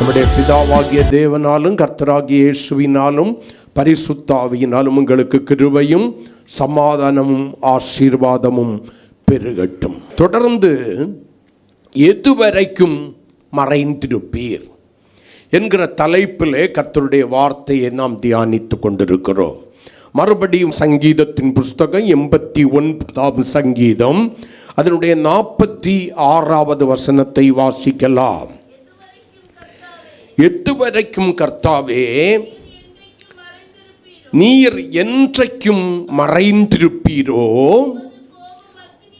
நம்முடைய பிதாவாகிய தேவனாலும் கர்த்தராகிய இயேசுவினாலும் பரிசுத்த ஆவியினாலும் உங்களுக்கு கிருபையும் சமாதானமும் ஆசீர்வாதமும் பெருகட்டும். தொடர்ந்து எதுவரைக்கும் மறைந்திருப்பீர் என்கிற தலைப்பிலே கர்த்தருடைய வார்த்தையை நாம் தியானித்து கொண்டிருக்கிறோம். மறுபடியும் சங்கீதத்தின் புஸ்தகம் 89ஆம் சங்கீதம் அதனுடைய 46வது வசனத்தை வாசிக்கலாம். எதுவரைக்கும் கர்த்தாவே நீர் என்றைக்கும் மறைந்திருப்பீரோ,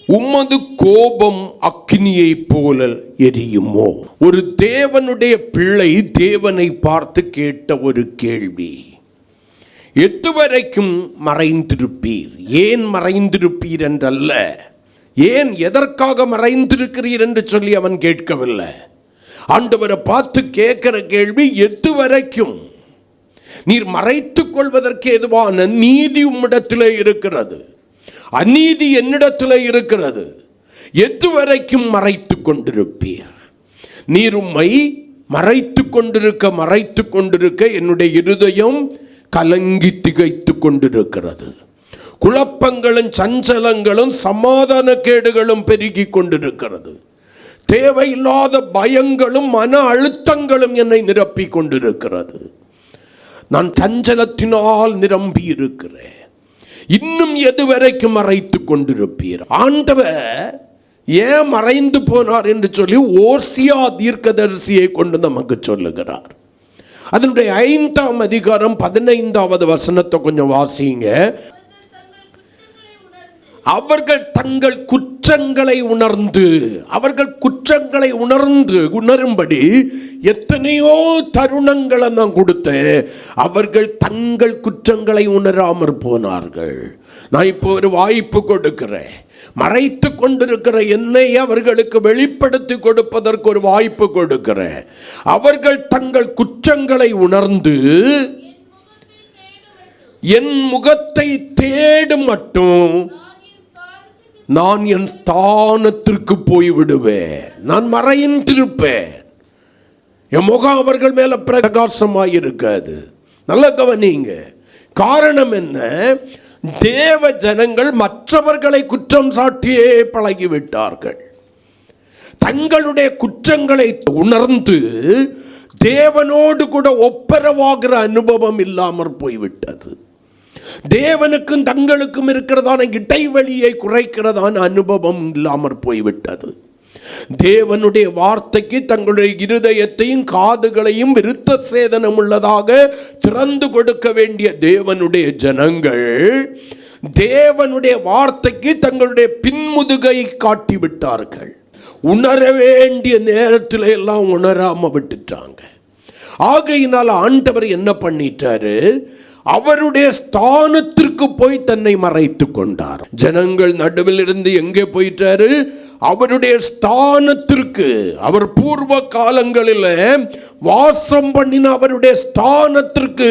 உமது கோபம் அக்கினியை போல எரியுமோ. ஒரு தேவனுடைய பிள்ளை தேவனை பார்த்து கேட்ட ஒரு கேள்வி, எதுவரைக்கும் மறைந்திருப்பீர்? ஏன் மறைந்திருப்பீர் என்றல்ல, ஏன் எதற்காக மறைந்திருக்கிறீர் என்று சொல்லி அவன் கேட்கவில்லை. ஆண்டவரை பார்த்து கேட்கிற கேள்வி, எதுவரைக்கும்? நீர் மறைத்துக் கொள்வதற்கு எதுவான நீதி உம்மிடத்திலே இருக்கிறது, அநீதி என்னிடத்திலே இருக்கிறது. எதுவரைக்கும் மறைத்துக் கொண்டிருப்பீர்? நீர் உம்மை மறைத்துக் கொண்டிருக்க என்னுடைய இருதயம் கலங்கி திகைத்து கொண்டிருக்கிறது. குழப்பங்களும் சஞ்சலங்களும் சமாதான கேடுகளும் பெருகி கொண்டிருக்கிறது. தேவையில்லாத பயங்களும் மன அழுத்தங்களும் என்னை நிரப்பி கொண்டிருக்கிறது. நான் சஞ்சலத்தினால் நிரம்பி இருக்கிறேன். இன்னும் எதுவரைக்கும் மறைத்து கொண்டிருப்பீர்? ஆண்டவர் ஏன் மறைந்து போனார் என்று சொல்லி ஓசியா தீர்க்கதரிசியை கொண்டு நமக்கு சொல்லுகிறார். அதனுடைய 5ஆம் அதிகாரம் 15வது வசனத்தை கொஞ்சம் வாசிங்க. அவர்கள் தங்கள் குற்றங்களை உணரும்படி எத்தனையோ தருணங்களை நான் கொடுத்தேன். அவர்கள் தங்கள் குற்றங்களை உணராமற் போனார்கள். நான் இப்போ ஒரு வாய்ப்பு கொடுக்கிறேன். மறைத்து கொண்டிருக்கிற என்னை அவர்களுக்கு வெளிப்படுத்தி கொடுப்பதற்கு ஒரு வாய்ப்பு கொடுக்கிறேன். அவர்கள் தங்கள் குற்றங்களை உணர்ந்து என் முகத்தை தேடும் மட்டும் நான் என் ஸ்தானத்திற்கு போய்விடுவேன். நான் மறைந்திருப்பேன். என் முகம் அவர்கள் மேல பிரகாசமாயிருக்காது. நல்ல கவனிங்க. காரணம் என்ன? தேவ ஜனங்கள் மற்றவர்களை குற்றம் சாட்டியே பழகிவிட்டார்கள். தங்களுடைய குற்றங்களை உணர்ந்து தேவனோடு கூட ஒப்பரவாகிற அனுபவம் இல்லாமற் போய்விட்டது. தேவனுக்கும் தங்களுக்கும் இருக்கிறதான இடைவெளியை குறைக்கிறதான அனுபவம் இல்லாமற் போய்விட்டது. தேவனுடைய வார்த்தைக்கு தங்களுடைய இருதயத்தையும் காதுகளையும் விருத்த சேதனம் உள்ளதாக திறந்து கொடுக்க வேண்டிய தேவனுடைய ஜனங்கள் தேவனுடைய வார்த்தைக்கு தங்களுடைய பின்முதுகை காட்டிவிட்டார்கள். உணர வேண்டிய நேரத்தில் எல்லாம் உணராம விட்டுட்டாங்க. ஆகையினால் ஆண்டவர் என்ன பண்ணிட்டாரு? அவருடைய ஸ்தானத்திற்கு போய் தன்னை மறைத்து கொண்டார். ஜனங்கள் நடுவில் இருந்து எங்கே போயிட்டாரு? அவருடைய ஸ்தானத்திற்கு. அவர் பூர்வ காலங்களில் வாசம் பண்ணின அவருடைய ஸ்தானத்திற்கு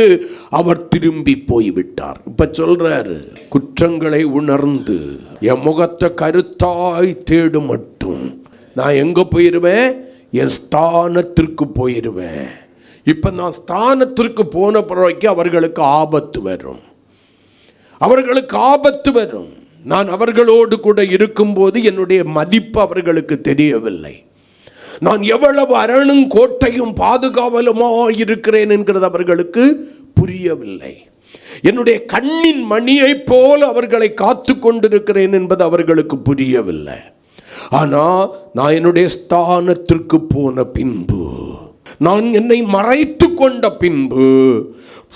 அவர் திரும்பி போய்விட்டார். இப்ப சொல்றாரு, குற்றங்களை உணர்ந்து என் முகத்தை கருத்தாய் தேடு மட்டும் நான் எங்க போயிருவேன்? என் ஸ்தானத்திற்கு போயிருவேன். இப்ப நான் ஸ்தானத்திற்கு போன பிறகு அவர்களுக்கு ஆபத்து வரும். நான் அவர்களோடு கூட இருக்கும்போது என்னுடைய மதிப்பு அவர்களுக்கு தெரியவில்லை. நான் எவ்வளவு அரணும் கோட்டையும் பாதுகாவலுமாய் இருக்கிறேன் என்கிறது அவர்களுக்கு புரியவில்லை. என்னுடைய கண்ணின் மணியை போல அவர்களை காத்து கொண்டிருக்கிறேன் என்பது அவர்களுக்கு புரியவில்லை. ஆனா நான் என்னுடைய ஸ்தானத்திற்கு போன பின்பு, நான் என்னை மறைத்து கொண்ட பின்பு,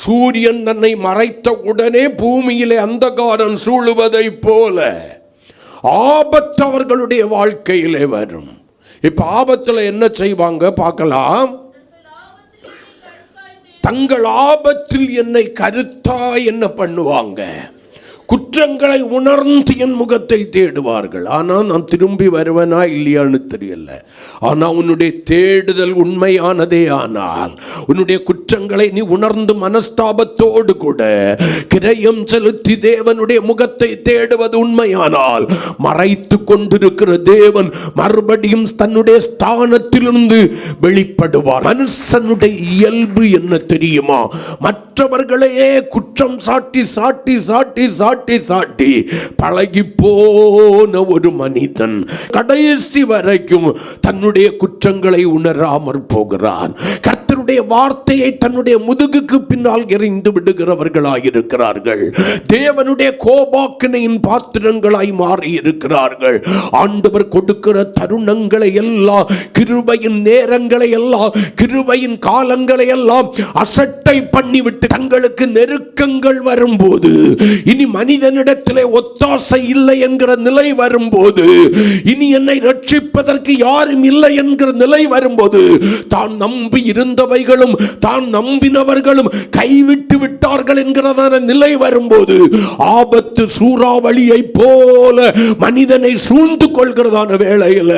சூரியன் தன்னை மறைத்த உடனே பூமியிலே அந்தகாரம் சூழுவதை போல ஆபத்து அவர்களுடைய வாழ்க்கையிலே வரும். இப்ப ஆபத்துல என்ன செய்வாங்க பார்க்கலாம். தங்கள் ஆபத்தில் என்னை கருத்தா என்ன பண்ணுவாங்க? குற்றங்களை உணர்ந்து என் முகத்தை தேடுவார்கள். ஆனால் நான் திரும்பி வருவனா இல்லையான்னு தெரியல. ஆனால் உன்னுடைய தேடுதல் உண்மையானதே ஆனால் உன்னுடைய குற்றங்களை நீ உணர்ந்து மனஸ்தாபத்தோடு கூட கிரயம் செலுத்தி தேவனுடைய முகத்தை தேடுவது உண்மையானால் மறைத்து கொண்டிருக்கிற தேவன் மறுபடியும் தன்னுடைய ஸ்தானத்திலிருந்து வெளிப்படுவார். மனுஷனுடைய இயல்பு என்ன தெரியுமா? மற்றவர்களையே குற்றம் சாட்டி சாட்டி சாட்டி சாட்டி சாட்டி பழகி போன ஒரு மனிதன் கடைசி வரைக்கும் தன்னுடைய குற்றங்களை உணராமற் போகிறான். கர்த்தருடைய வார்த்தையை தன்னுடைய முதுகுக்கு பின்னால் எறிந்து விடுகிறவர்களாயிருக்கிறார்கள். தேவனுடைய கோபாக்கினையின் பாத்திரங்களாய் மாறி இருக்கிறார்கள். ஆண்டவர் கொடுக்கிற தருணங்களை எல்லாம், கிருபையின் நேரங்களை எல்லாம், கிருபையின் காலங்களை எல்லாம் அசட்டை பண்ணிவிட்டு தங்களுக்கு நெருக்கங்கள் வரும்போது, இனி மனிதனிடத்திலே ஒத்தாசை இல்லை என்கிற நிலை வரும்போது, இனி என்னை ரட்சிப்பதற்கு யாரும் இல்லை என்கிற நிலை வரும்போது, தான் நம்பி இருந்தவைகளும் தான் நம்பினவர்களும் கைவிட்டு விட்டார்கள் என்கிறதான நிலை வரும்போது, ஆபத்து சூறாவளியை போல மனிதனை சூழ்ந்து கொள்கிறதான வேளையில்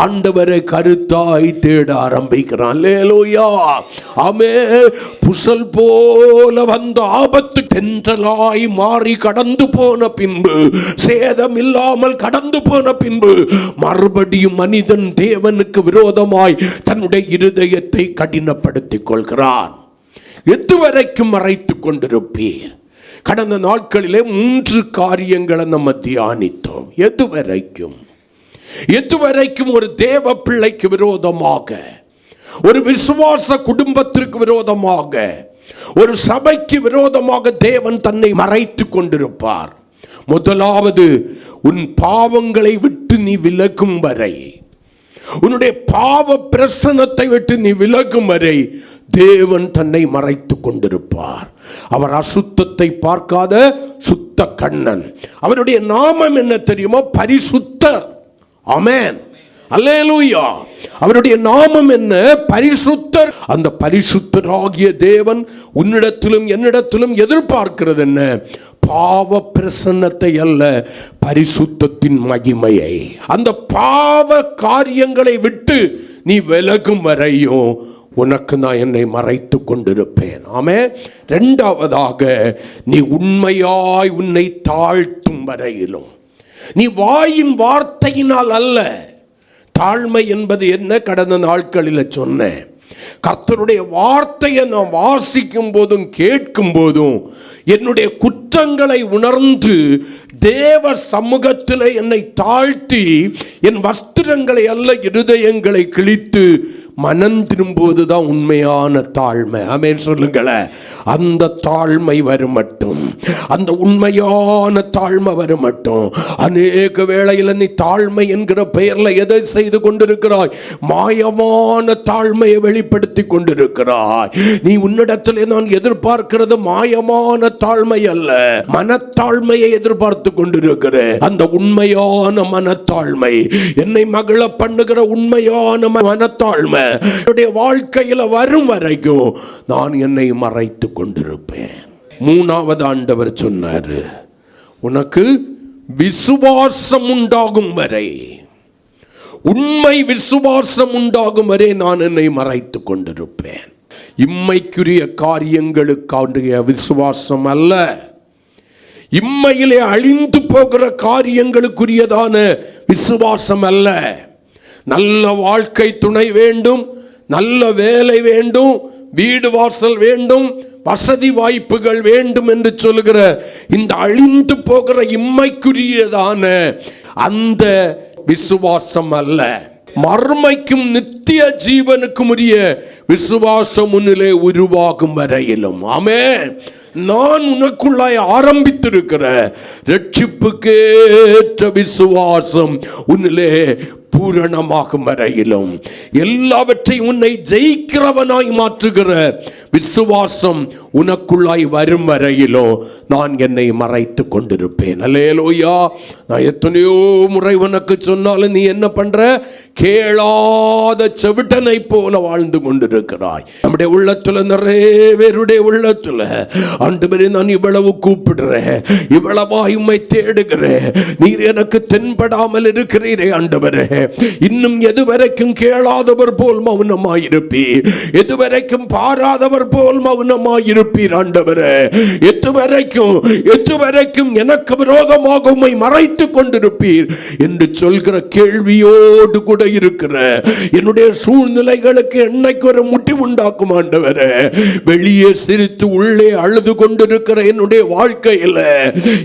ஆண்டவரை கருத்தாய் தேட ஆரம்பிக்கிறான். அல்லேலூயா, ஆமென். புசல் போல வந்த ஆபத்து தென்றலாய் மாறி கடந்து போன பின்பு, சேதம் இல்லாமல் கடந்து போன பின்பு, மறுபடியும் மனிதன் தேவனுக்கு விரோதமாய் தன்னுடைய இருதயத்தை கடினப்படுத்திக் கொள்கிறான். எதுவரைக்கும் மறைத்துக் கொண்டிருப்பீர்? கடந்த நாட்களிலே 3 காரியங்களை நம்ம தியானித்தோம். எதுவரைக்கும் ஒரு தேவ பிள்ளைக்கு விரோதமாக, ஒரு விசுவாச குடும்பத்திற்கு விரோதமாக, ஒரு சபைக்கு விரோதமாக தேவன் தன்னை மறைத்துக் கொண்டிருப்பார். முதலாவது, உன் பாவங்களை விட்டு நீ விலகும் வரை, உன்னுடைய பாவ பிரசன்னத்தை விட்டு நீ விலகும் வரை தேவன் தன்னை மறைத்துக் கொண்டிருப்பார். அவர் அசுத்தத்தை பார்க்காத சுத்த கண்ணன். அவருடைய நாமம் என்ன தெரியுமா? பரிசுத்தர். ஆமென், அல்லேலூயா. அவருடைய நாமம் என்ன? பரிசுத்தர். அந்த பரிசுத்தராகிய தேவன் உன்னிடத்திலும் என்னிடத்திலும் எதிர்பார்க்கிறது என்ன? பாவ பிரசன்னத்தை அல்ல, பரிசுத்தத்தின் மகிமையை. அந்த பாவ காரியங்களை விட்டு நீ விலகும் வரையும் உனக்கு நான் என்னை மறைத்து கொண்டிருப்பேன். ஆமென். 2வதாக, நீ உண்மையாய் உன்னை தாழ்த்தும் வரையிலும், நீ வாயின் வார்த்தையினால் அல்ல. தாழ்மை என்பது என்ன? கடந்த நாட்களில் சொன்னேன். கர்த்தருடைய வார்த்தையை நான் வாசிக்கும் போதும் கேட்கும் போதும் என்னுடைய குற்றங்களை உணர்ந்து தேவ சமூகத்தில் என்னை தாழ்த்தி என் வஸ்திரங்களை அல்ல இருதயங்களை கிழித்து மனம் திரும்புவதுதான் உண்மையான தாழ்மை. ஆமென் சொல்லுங்களேன். அந்த தாழ்மை வரும் மட்டும், அந்த உண்மையான தாழ்மை வரும் மட்டும். அநேக வேளையில் நீ தாழ்மை என்கிற பெயர்ல எதை செய்து கொண்டிருக்கிறாய்? மாயமான தாழ்மையை வெளிப்படுத்தி கொண்டிருக்கிறாய். நீ உன்னிடத்தில் நான் எதிர்பார்க்கிறது மாயமான தாழ்மை அல்ல, மனத்தாழ்மையை எதிர்பார்த்து கொண்டிருக்கிறேன். அந்த உண்மையான மனத்தாழ்மை, என்னை மகிழ பண்ணுகிற உண்மையான மனத்தாழ்மை வாழ்க்கையில் வரும் வரைக்கும் நான் என்னை மறைத்து கொண்டிருப்பேன். 3வது ஆண்டவர் சொன்னாரு, உனக்கு விசுவாசம் உண்டாகும் வரை, உண்மை விசுவாசம் உண்டாகும் வரை நான் என்னை மறைத்து கொண்டிருப்பேன். இம்மைக்குரிய காரியங்களுக்கான விசுவாசம் அல்ல, இம்மையிலே அழிந்து போகிற காரியங்களுக்குரியதான விசுவாசம் அல்ல. நல்ல வாழ்க்கை துணை வேண்டும், நல்ல வேலை வேண்டும், வீடு வாசல் வேண்டும், வசதி வாய்ப்புகள் வேண்டும் என்று சொல்லுகிற இந்த அழிந்து போகிற இம்மைக்குரியதான அந்த விசுவாசம் அல்ல. மர்மைக்கும் நித்திய ஜீவனுக்கும் உரிய விசுவாசம் முன்னிலே உருவாகும் வரையிலும், ஆமென், நான் உனக்குள்ளாய் ஆரம்பித்திருக்கிற ரட்சிப்புக்கேற்ற விசுவாசம் உன்னிலே பூரணமாகும் வரையிலும், எல்லாவற்றையும் உன்னை ஜெயிக்கிறவனாய் மாற்றுகிற விசுவாசம் உனக்குள்ளாய் வரும் வரையிலோ நான் என்னை மறைத்து கொண்டிருப்பேன். அல்லேலூயா. நான் எத்தனையோ முறை உனக்கு சொன்னாலும் நீ என்ன பண்ற? கேளாத செவிட்டனை போல வாழ்ந்து கொண்டிருக்கிறாய். நம்முடைய உள்ளத்துல, நிறைய பேருடைய உள்ளத்துல, ஆண்டவரே நான் இவ்வளவு கூப்பிடுறேன், இவ்வளவாய் உம்மை தேடுகிறேன், நீர் எனக்கு தென்படாமல் இருக்கிறீரே ஆண்டவரே, இன்னும் எதுவரைக்கும் கேளாதவர் போல் மௌனமாயிருப்பீர், எதுவரைக்கும் பாராதவர் போல் மௌனமாயிருப்பீர் ஆண்டவரே, எதுவரைக்கும் எனக்கு விரோதமாக உம்மை மறைத்துக் கொண்டிருப்பீர் என்று சொல்கிற கேள்வியோடு கூட இருக்கிற என்னுடைய சூழ்நிலைகளுக்கு என்னைக்கு ஒரு முடிவு உண்டாக்கும் ஆண்டவரே. வெளியே சிரித்து உள்ளே அழுது கொண்டிருக்கிற என்னுடைய வாழ்க்கையில்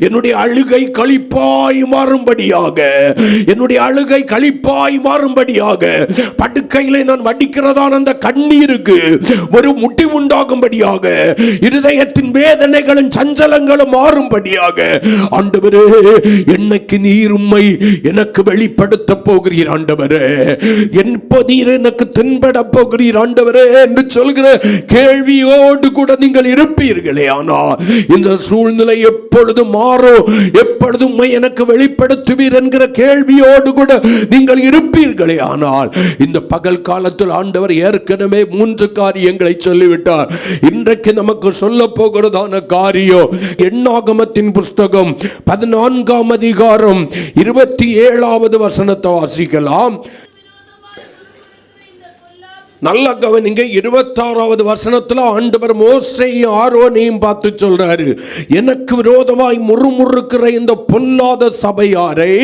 என்னுடைய அழுகை களிப்பாய் மாறும்படியாக, என்னுடைய அழுகை களிப்பாய் மாறும்படியாக, படுக்கையிலே நான் வடிக்கிறதான அந்த கண்ணீருக்கு ஒரு முடிவு உண்டாகும்படியாக, இருதயத்தின் வேதனைகளும் சஞ்சலங்களும் மாறும்படியாக ஆண்டவரே, என்னைக்கு நீர் உம்மை எனக்கு வெளிப்படுத்த போகிறீர் ஆண்டவரே, எப்போ நீர் எனக்கு தென்பட போகிறீர் ஆண்டவரே என்று சொல்கிற கேள்வியோடு கூட நீங்கள் இருப்பீர்களே. ஆனால் இந்த சூழ்நிலை எப்பொழுது மாறும், எப்பொழுது உம்மை எனக்கு வெளிப்படுத்துவீர் என்கிற கேள்வியோடு கூட நீங்கள் இருப்பீர்களே. ஆனால் இந்த பகல் காலத்தில் ஆண்டவர் ஏற்கனவே 3 காரியங்களை சொல்லிவிட்டார். இன்றைக்கு நமக்கு சொல்ல போகிறதான காரியம் எண்ணாகமத்தின் புஸ்தகம் 14ஆம் அதிகாரம் 27வது வசனத்தை வாசிக்கலாம். நல்ல கவனிங்க. 26வது வசனத்துல ஆண்டவர் மோசேயும் ஆரோனையும் பார்த்து சொல்றாரு, எனக்கு விரோதமாய் முறுமுறுக்கிற இந்த பொல்லாத சபையாரை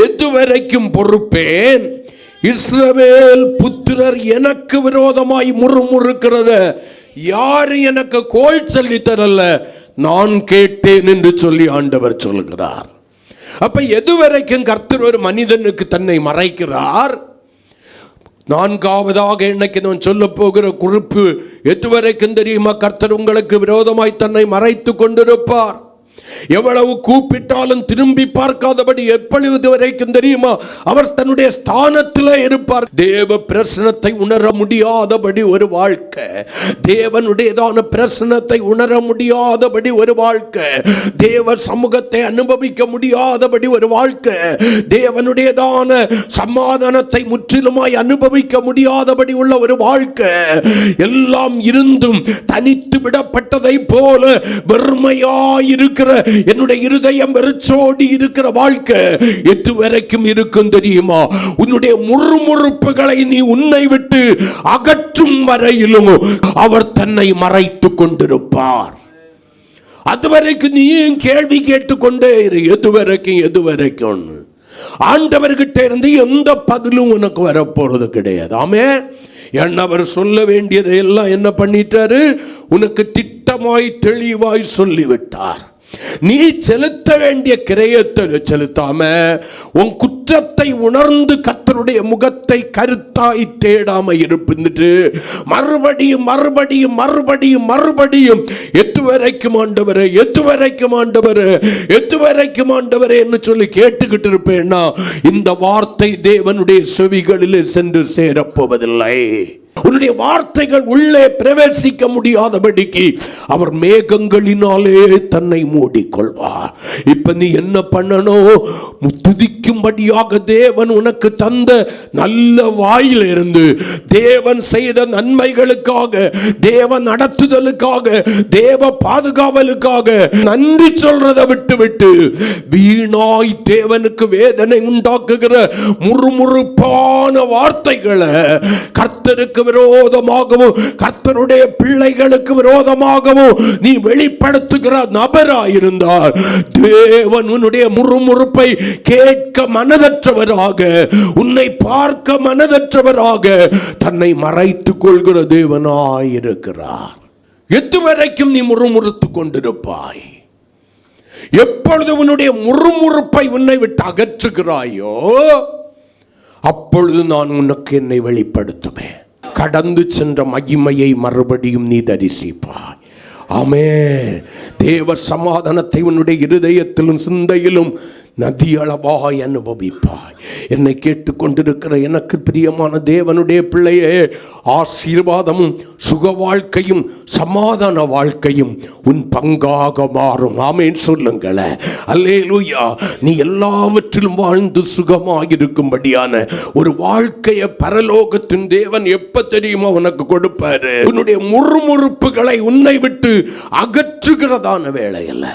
எதுவரைக்கும் பொறுப்பேன்? இஸ்ரவேல் புத்திரர் எனக்கு விரோதமாய் முறுமுறுக்கிறத யாரு எனக்கு கோல் சொல்லி தரல, நான் கேட்டேன் என்று சொல்லி ஆண்டவர் சொல்கிறார். அப்ப எதுவரைக்கும் கர்த்தர் ஒரு மனிதனுக்கு தன்னை மறைக்கிறார்? 4வதாக இன்னைக்கு நான் சொல்ல போகிற குறிப்பு எதுவரைக்கும் தெரியுமா? கர்த்தர் உங்களுக்கு விரோதமாய் தன்னை மறைத்து கொண்டிருப்பார். எவ்வளவு கூப்பிட்டாலும் திரும்பி பார்க்காதபடி எப்பொழுது வரைக்கும் தெரியுமா? அவர் தன்னுடைய ஸ்தானத்தில் இருப்பார். தேவ பிரசனத்தை உணர முடியாதபடி ஒரு வாழ்க்கை, தேவனுடையதான பிரசனத்தை உணர முடியாதபடி ஒரு வாழ்க்கை, தேவ சமூகத்தை அனுபவிக்க முடியாதபடி ஒரு வாழ்க்கை, தேவனுடையதான சமாதானத்தை முற்றிலுமாய் அனுபவிக்க முடியாதபடி உள்ள ஒரு வாழ்க்கை, எல்லாம் இருந்தும் தனித்து விடப்பட்டதை போல வெறுமையாயிருக்கிற என்னுடைய இருதயம் வெறிச்சோடி இருக்கிற வாழ்க்கை எதுவரைக்கும் இருக்கும் தெரியுமா? உன்னுடைய முறுமுறுப்புகளை நீ உன்னை விட்டு அகற்றும் வரையிலும் அவர் தன்னை மறைத்துக் கொண்டிருப்பார். அதுவரைக்கும் நீயும் கேள்வி கேட்டுக்கொண்டே இரு. எதுவரைக்கும் ஆண்டவர்கிட்ட இருந்து எந்த பதிலும் உனக்கு வரப்போறது கிடையாது. ஆமென். அவர் சொல்ல வேண்டியதை எல்லாம் என்ன பண்ணிட்டாரு? உனக்கு திட்டமாய் தெளிவாய் சொல்லிவிட்டார். நீ செலுத்த வேண்டிய கிரயத்தை செலுத்தாம உன் குற்றத்தை உணர்ந்து கர்த்தருடைய முகத்தை கருத்தாய் தேடாம இருப்பிட்டு மறுபடியும் மறுபடியும் மறுபடியும் மறுபடியும் எதுவரைக்கும் ஆண்டவரே, எதுவரைக்கும் ஆண்டவரே, எதுவரைக்கும் ஆண்டவரே என்று சொல்லி கேட்டுக்கிட்டு இருப்பேன்னா இந்த வார்த்தை தேவனுடைய செவிகளிலே சென்று சேரப்போவதில்லை. உன்னுடைய வார்த்தைகள் உள்ளே பிரவேசிக்க முடியாதபடிக்கு அவர் மேகங்களினாலே தன்னை மூடிக்கொள்வார். இப்ப நீ என்ன பண்ணணும்? துதிக்கும்படியாக தேவன் உனக்கு தந்த நல்ல வாயிலிருந்து, தேவன் செய்த நன்மைகளுக்காக, தேவன் நடத்துதலுக்காக, தேவ பாதுகாவலுக்காக நன்றி சொல்றதை விட்டு வீணாய் தேவனுக்கு வேதனை உண்டாக்குகிற முறுமுறுப்பான வார்த்தைகளை கர்த்தருக்கு விரோதமாகவும் கர்த்தருடைய பிள்ளைகளுக்கு விரோதமாகவும் நீ வெளிப்படுத்துகிற நபராயிருந்தால் தேவன் உன்னுடைய முறுமுறுப்பை கேட்க மனதற்றவராக, உன்னை பார்க்க மனதற்றவராக தன்னை மறைத்துக் கொள்கிற தேவனாயிருக்கிறார். எதுவரைக்கும் நீ முறுமுறுத்துக் கொண்டிருப்பாய்? எப்பொழுது உன்னுடைய முறுமுறுப்பை உன்னை விட்டு அகற்றுகிறாயோ அப்பொழுது நான் உனக்கு என்னை வெளிப்படுத்துவேன். கடந்து சென்ற மகிமையை மறுபடியும் நீ தரிசிப்பாய். ஆமென். தேவ சமாதானத்தை உன்னுடைய இருதயத்திலும் சிந்தையிலும் நதி அளவாய் அனுபவிப்பாய். என்னை கேட்டுக்கொண்டிருக்கிற எனக்கு பிரியமான தேவனுடைய பிள்ளையே, ஆசீர்வாதமும் சுக வாழ்க்கையும் சமாதான வாழ்க்கையும் உன் பங்காக மாறும். ஆமென் சொல்லுங்களேன். அல்லேலூயா. நீ எல்லாவற்றிலும் வாழ்ந்து சுகமாயிருக்கும்படியான ஒரு வாழ்க்கையை பரலோகத்தின் தேவன் எப்ப தெரியுமா உனக்கு கொடுப்பாரு? உன்னுடைய முறுமுறுப்புகளை உன்னை விட்டு அகற்றுகிறதான வேளையில்,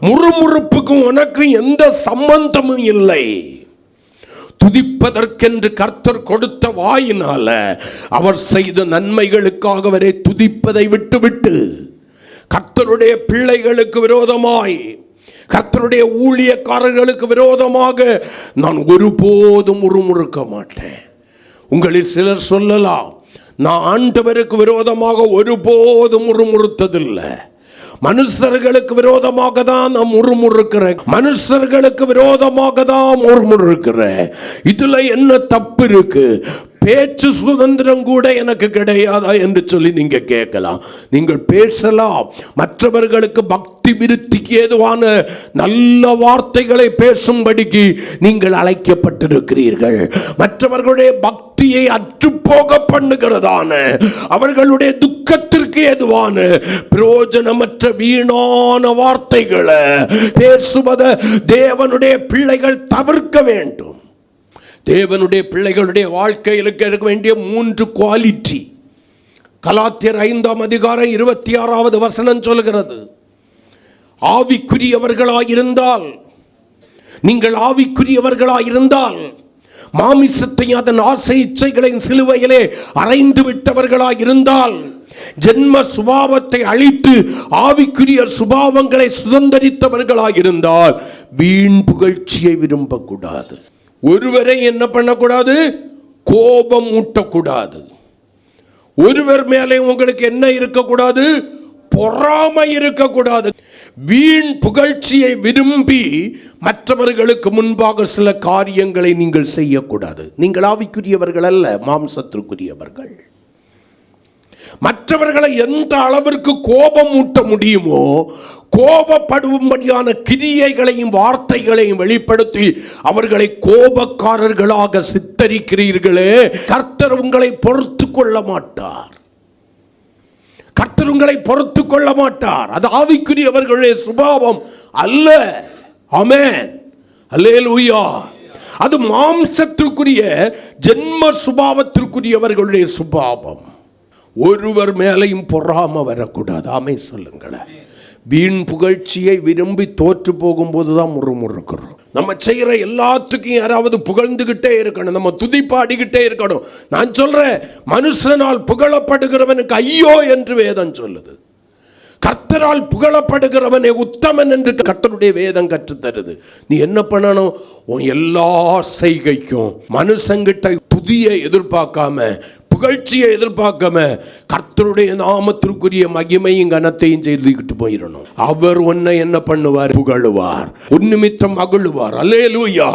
முறுமுறுப்புக்கும் உனக்கு எந்த சம்பந்தமும் இல்லை. துதிப்பதற்கென்று கர்த்தர் கொடுத்த வாயினால அவர் செய்த நன்மைகளுக்காக அவரை துதிப்பதை விட்டுவிட்டு கர்த்தருடைய பிள்ளைகளுக்கு விரோதமாய், கர்த்தருடைய ஊழியக்காரர்களுக்கு விரோதமாக நான் ஒருபோதும் முறுமுறுக்க மாட்டேன். உங்களில் சிலர் சொல்லலாம், நான் ஆண்டவருக்கு விரோதமாக ஒருபோதும் முறுமுறுத்ததில்லை. மனுஷர்களுக்கு விரோதமாக தான் நான் முறுமுறுக்கிறேன், மனுஷர்களுக்கு விரோதமாக தான் முறுமுறுக்கிறேன். இதுல என்ன தப்பு இருக்கு? பேச்சு சுதந்திரம் கூட எனக்கு கிடையாதா என்று சொல்லி நீங்க கேட்கலாம். நீங்கள் பேசலாம். மற்றவர்களுக்கு பக்தி விருத்திக்கு ஏதுவான நல்ல வார்த்தைகளை பேசும்படிக்கு நீங்கள் அழைக்கப்பட்டிருக்கிறீர்கள். மற்றவர்களுடைய பக்தியை அற்றுப்போக பண்ணுகிறதான, அவர்களுடைய துக்கத்திற்கு ஏதுவான பிரயோஜனமற்ற வீணான வார்த்தைகளை பேசுவதை தேவனுடைய பிள்ளைகள் தவிர்க்க வேண்டும். தேவனுடைய பிள்ளைகளுடைய வாழ்க்கையில் இருக்க வேண்டிய 3 குவாலிட்டி கலாத்தியர் 5ஆம் அதிகாரம் 26வது வசனம் சொல்கிறது. ஆவிக்குரியவர்களாயிருந்தால், நீங்கள் ஆவிக்குரியவர்களாயிருந்தால், மாமிசத்தையும் அதன் ஆசை இச்சைகளையும் சிலுவையிலே அறைந்து விட்டவர்களாயிருந்தால், ஜென்ம சுபாவத்தை அழித்து ஆவிக்குரிய சுபாவங்களை சுதந்தரித்தவர்களாயிருந்தால் வீண் புகழ்ச்சியை விரும்பக்கூடாது. ஒருவரை என்ன பண்ணக்கூடாது? கோபம் ஊட்டக்கூடாது. ஒருவர் மேலே உங்களுக்கு என்ன இருக்கக்கூடாது? பொறாமை இருக்கக்கூடாது. வீண் புகழ்ச்சியை விரும்பி மற்றவர்களுக்கு முன்பாக சில காரியங்களை நீங்கள் செய்யக்கூடாது. நீங்கள் ஆவிக்குரியவர்கள் அல்ல, மாம்சத்திற்குரியவர்கள். மற்றவர்களை எந்த அளவிற்கு கோபம் ஊட்ட முடியுமோ கோபப்படும்படியான கிரியைகளையும் வார்த்தைகளையும் வெளிப்படுத்தி அவர்களை கோபக்காரர்களாக சித்தரிக்கிறீர்களே, கர்த்தர் உங்களை பொறுத்து கொள்ள மாட்டார். கர்த்தர் உங்களை பொறுத்து கொள்ள மாட்டார். அது ஆவிக்குரியவர்களுடைய சுபாவம் அல்ல. ஆமென், அல்லேலூயா. அது மாம்சத்திற்குரிய ஜென்ம சுபாவத்திற்குரியவர்களுடைய சுபாவம். ஒருவர் மேலையும் பொறாம வரக்கூடாது. ஆமென் சொல்லுங்களேன். வீண் புகழ்ச்சியை விரும்பி தோற்று போகும்போது தான் முறுமுறுக்கிறோம். நம்ம செய்கிற எல்லாத்துக்கும் யாராவது புகழ்ந்துகிட்டே இருக்கணும், நம்ம துதிப்பாடிக்கிட்டே இருக்கணும். நான் சொல்றேன், மனுஷனால் புகழப்படுகிறவனுக்கு ஐயோ என்று வேதம் சொல்லுது. கர்த்தரால் புகழப்படுகிறவனே உத்தமன் என்று கர்த்தருடைய வேதம் கற்றுத்தருது. நீ என்ன பண்ணணும்? உன் எல்லா செய்கைக்கும் மனுஷங்கிட்ட துதியை எதிர்பார்க்காம, புகழ்ச்சியை எதிர்பார்க்காம, கர்த்தருடைய நாமத்திற்குரிய மகிமையும் கனத்தையும் செய்துக்கிட்டு போயிடணும். அவர் உன்னை என்ன பண்ணுவார்? புகழுவார், உன் நிமித்தம் மகிழுவார். அல்லேலூயா.